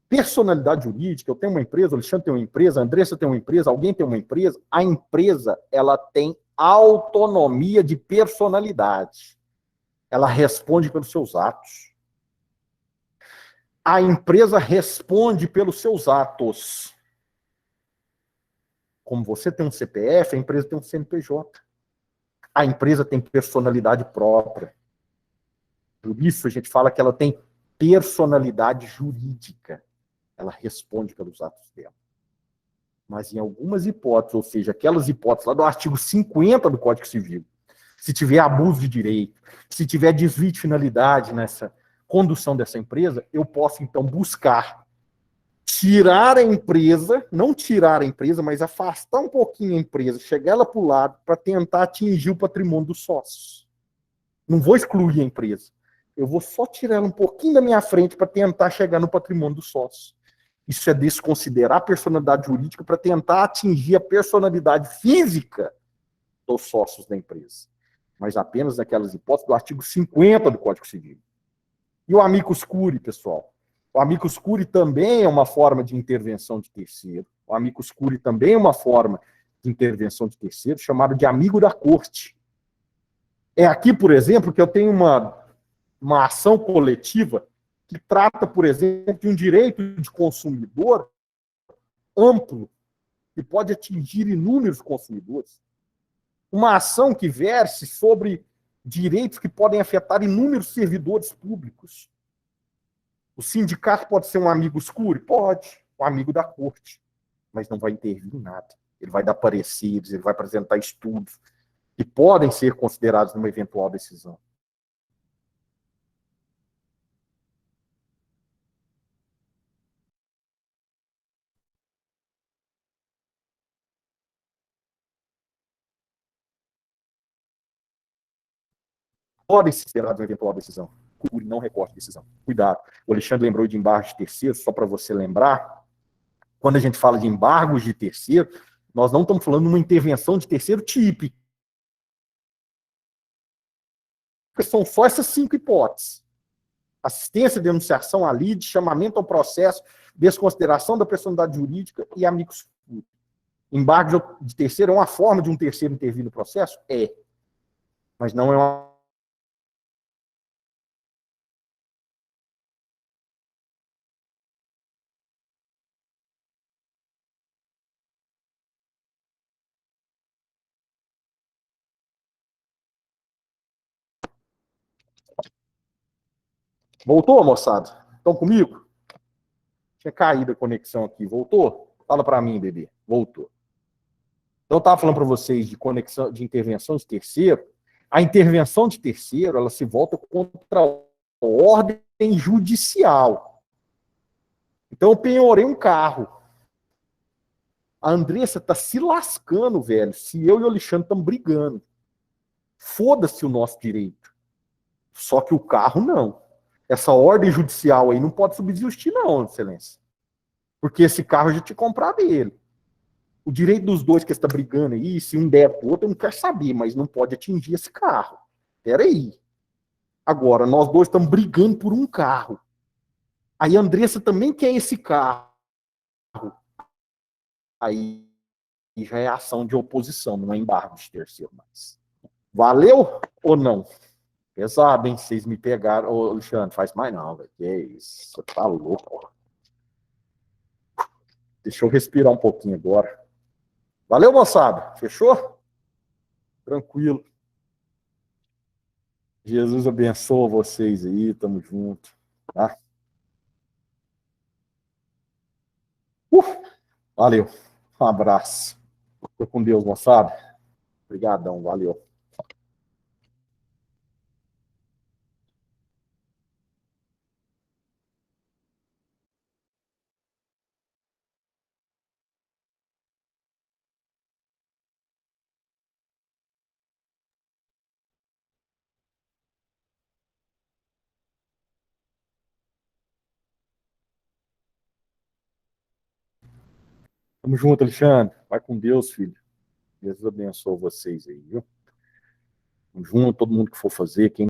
Personalidade jurídica, eu tenho uma empresa, o Alexandre tem uma empresa, a Andressa tem uma empresa, alguém tem uma empresa, a empresa, ela tem autonomia de personalidade. Ela responde pelos seus atos. A empresa responde pelos seus atos. Como você tem um CPF, a empresa tem um CNPJ. A empresa tem personalidade própria. Por isso a gente fala que ela tem personalidade jurídica. Ela responde pelos atos dela. Mas em algumas hipóteses, ou seja, aquelas hipóteses lá do artigo 50 do Código Civil, se tiver abuso de direito, se tiver desvio de finalidade nessa condução dessa empresa, eu posso, então, buscar tirar a empresa, não tirar a empresa, mas afastar um pouquinho a empresa, chegar ela para o lado, para tentar atingir o patrimônio dos sócios. Não vou excluir a empresa. Eu vou só tirar ela um pouquinho da minha frente para tentar chegar no patrimônio dos sócios. Isso é desconsiderar a personalidade jurídica para tentar atingir a personalidade física dos sócios da empresa. Mas apenas naquelas hipóteses do artigo 50 do Código Civil. E o amicus curiae, pessoal? O amicus curiae também é uma forma de intervenção de terceiro. O amicus curiae também é uma forma de intervenção de terceiro, chamado de amigo da corte. É aqui, por exemplo, que eu tenho uma ação coletiva que trata, por exemplo, de um direito de consumidor amplo, que pode atingir inúmeros consumidores. Uma ação que verse sobre direitos que podem afetar inúmeros servidores públicos. O sindicato pode ser um amicus curiae? Pode, um amigo da corte, mas não vai intervir em nada. Ele vai dar pareceres, ele vai apresentar estudos que podem ser considerados numa eventual decisão. Podem ser considerados uma eventual decisão. Curiae, não recorte decisão. Cuidado. O Alexandre lembrou de embargos de terceiro, só para você lembrar. Quando a gente fala de embargos de terceiro, nós não estamos falando de uma intervenção de terceiro típica. São só essas 5 hipóteses. Assistência, denunciação, alide, chamamento ao processo, desconsideração da personalidade jurídica e amicus curiae. Embargo de terceiro é uma forma de um terceiro intervir no processo? É. Mas não é uma... Voltou, moçada? Estão comigo? Tinha caído a conexão aqui. Voltou? Fala para mim, bebê. Voltou. Então, eu estava falando para vocês de conexão, de intervenção de terceiro. A intervenção de terceiro, ela se volta contra ordem judicial. Então eu penhorei um carro. A Andressa tá se lascando, velho, se eu e o Alexandre estamos brigando. Foda-se o nosso direito. Só que o carro não. Essa ordem judicial aí não pode subsistir, não, excelência. Porque esse carro eu já tinha comprado dele. O direito dos dois que está brigando aí, se um der pro outro, eu não quero saber, mas não pode atingir esse carro. Peraí. Agora, nós dois estamos brigando por um carro. Aí a Andressa também quer esse carro. Aí já é ação de oposição, não é embargo de terceiro mais. Valeu ou não? Pesado, hein? Vocês me pegaram. Ô, Alexandre, faz mais não, velho. Que isso? Você tá louco. Deixa eu respirar um pouquinho agora. Valeu, moçada. Fechou? Tranquilo. Jesus abençoe vocês aí. Tamo junto. Tá? Valeu. Um abraço. Fica com Deus, moçada. Obrigadão. Valeu. Tamo junto, Alexandre. Vai com Deus, filho. Jesus abençoe vocês aí, viu? Tamo junto, todo mundo que for fazer, quem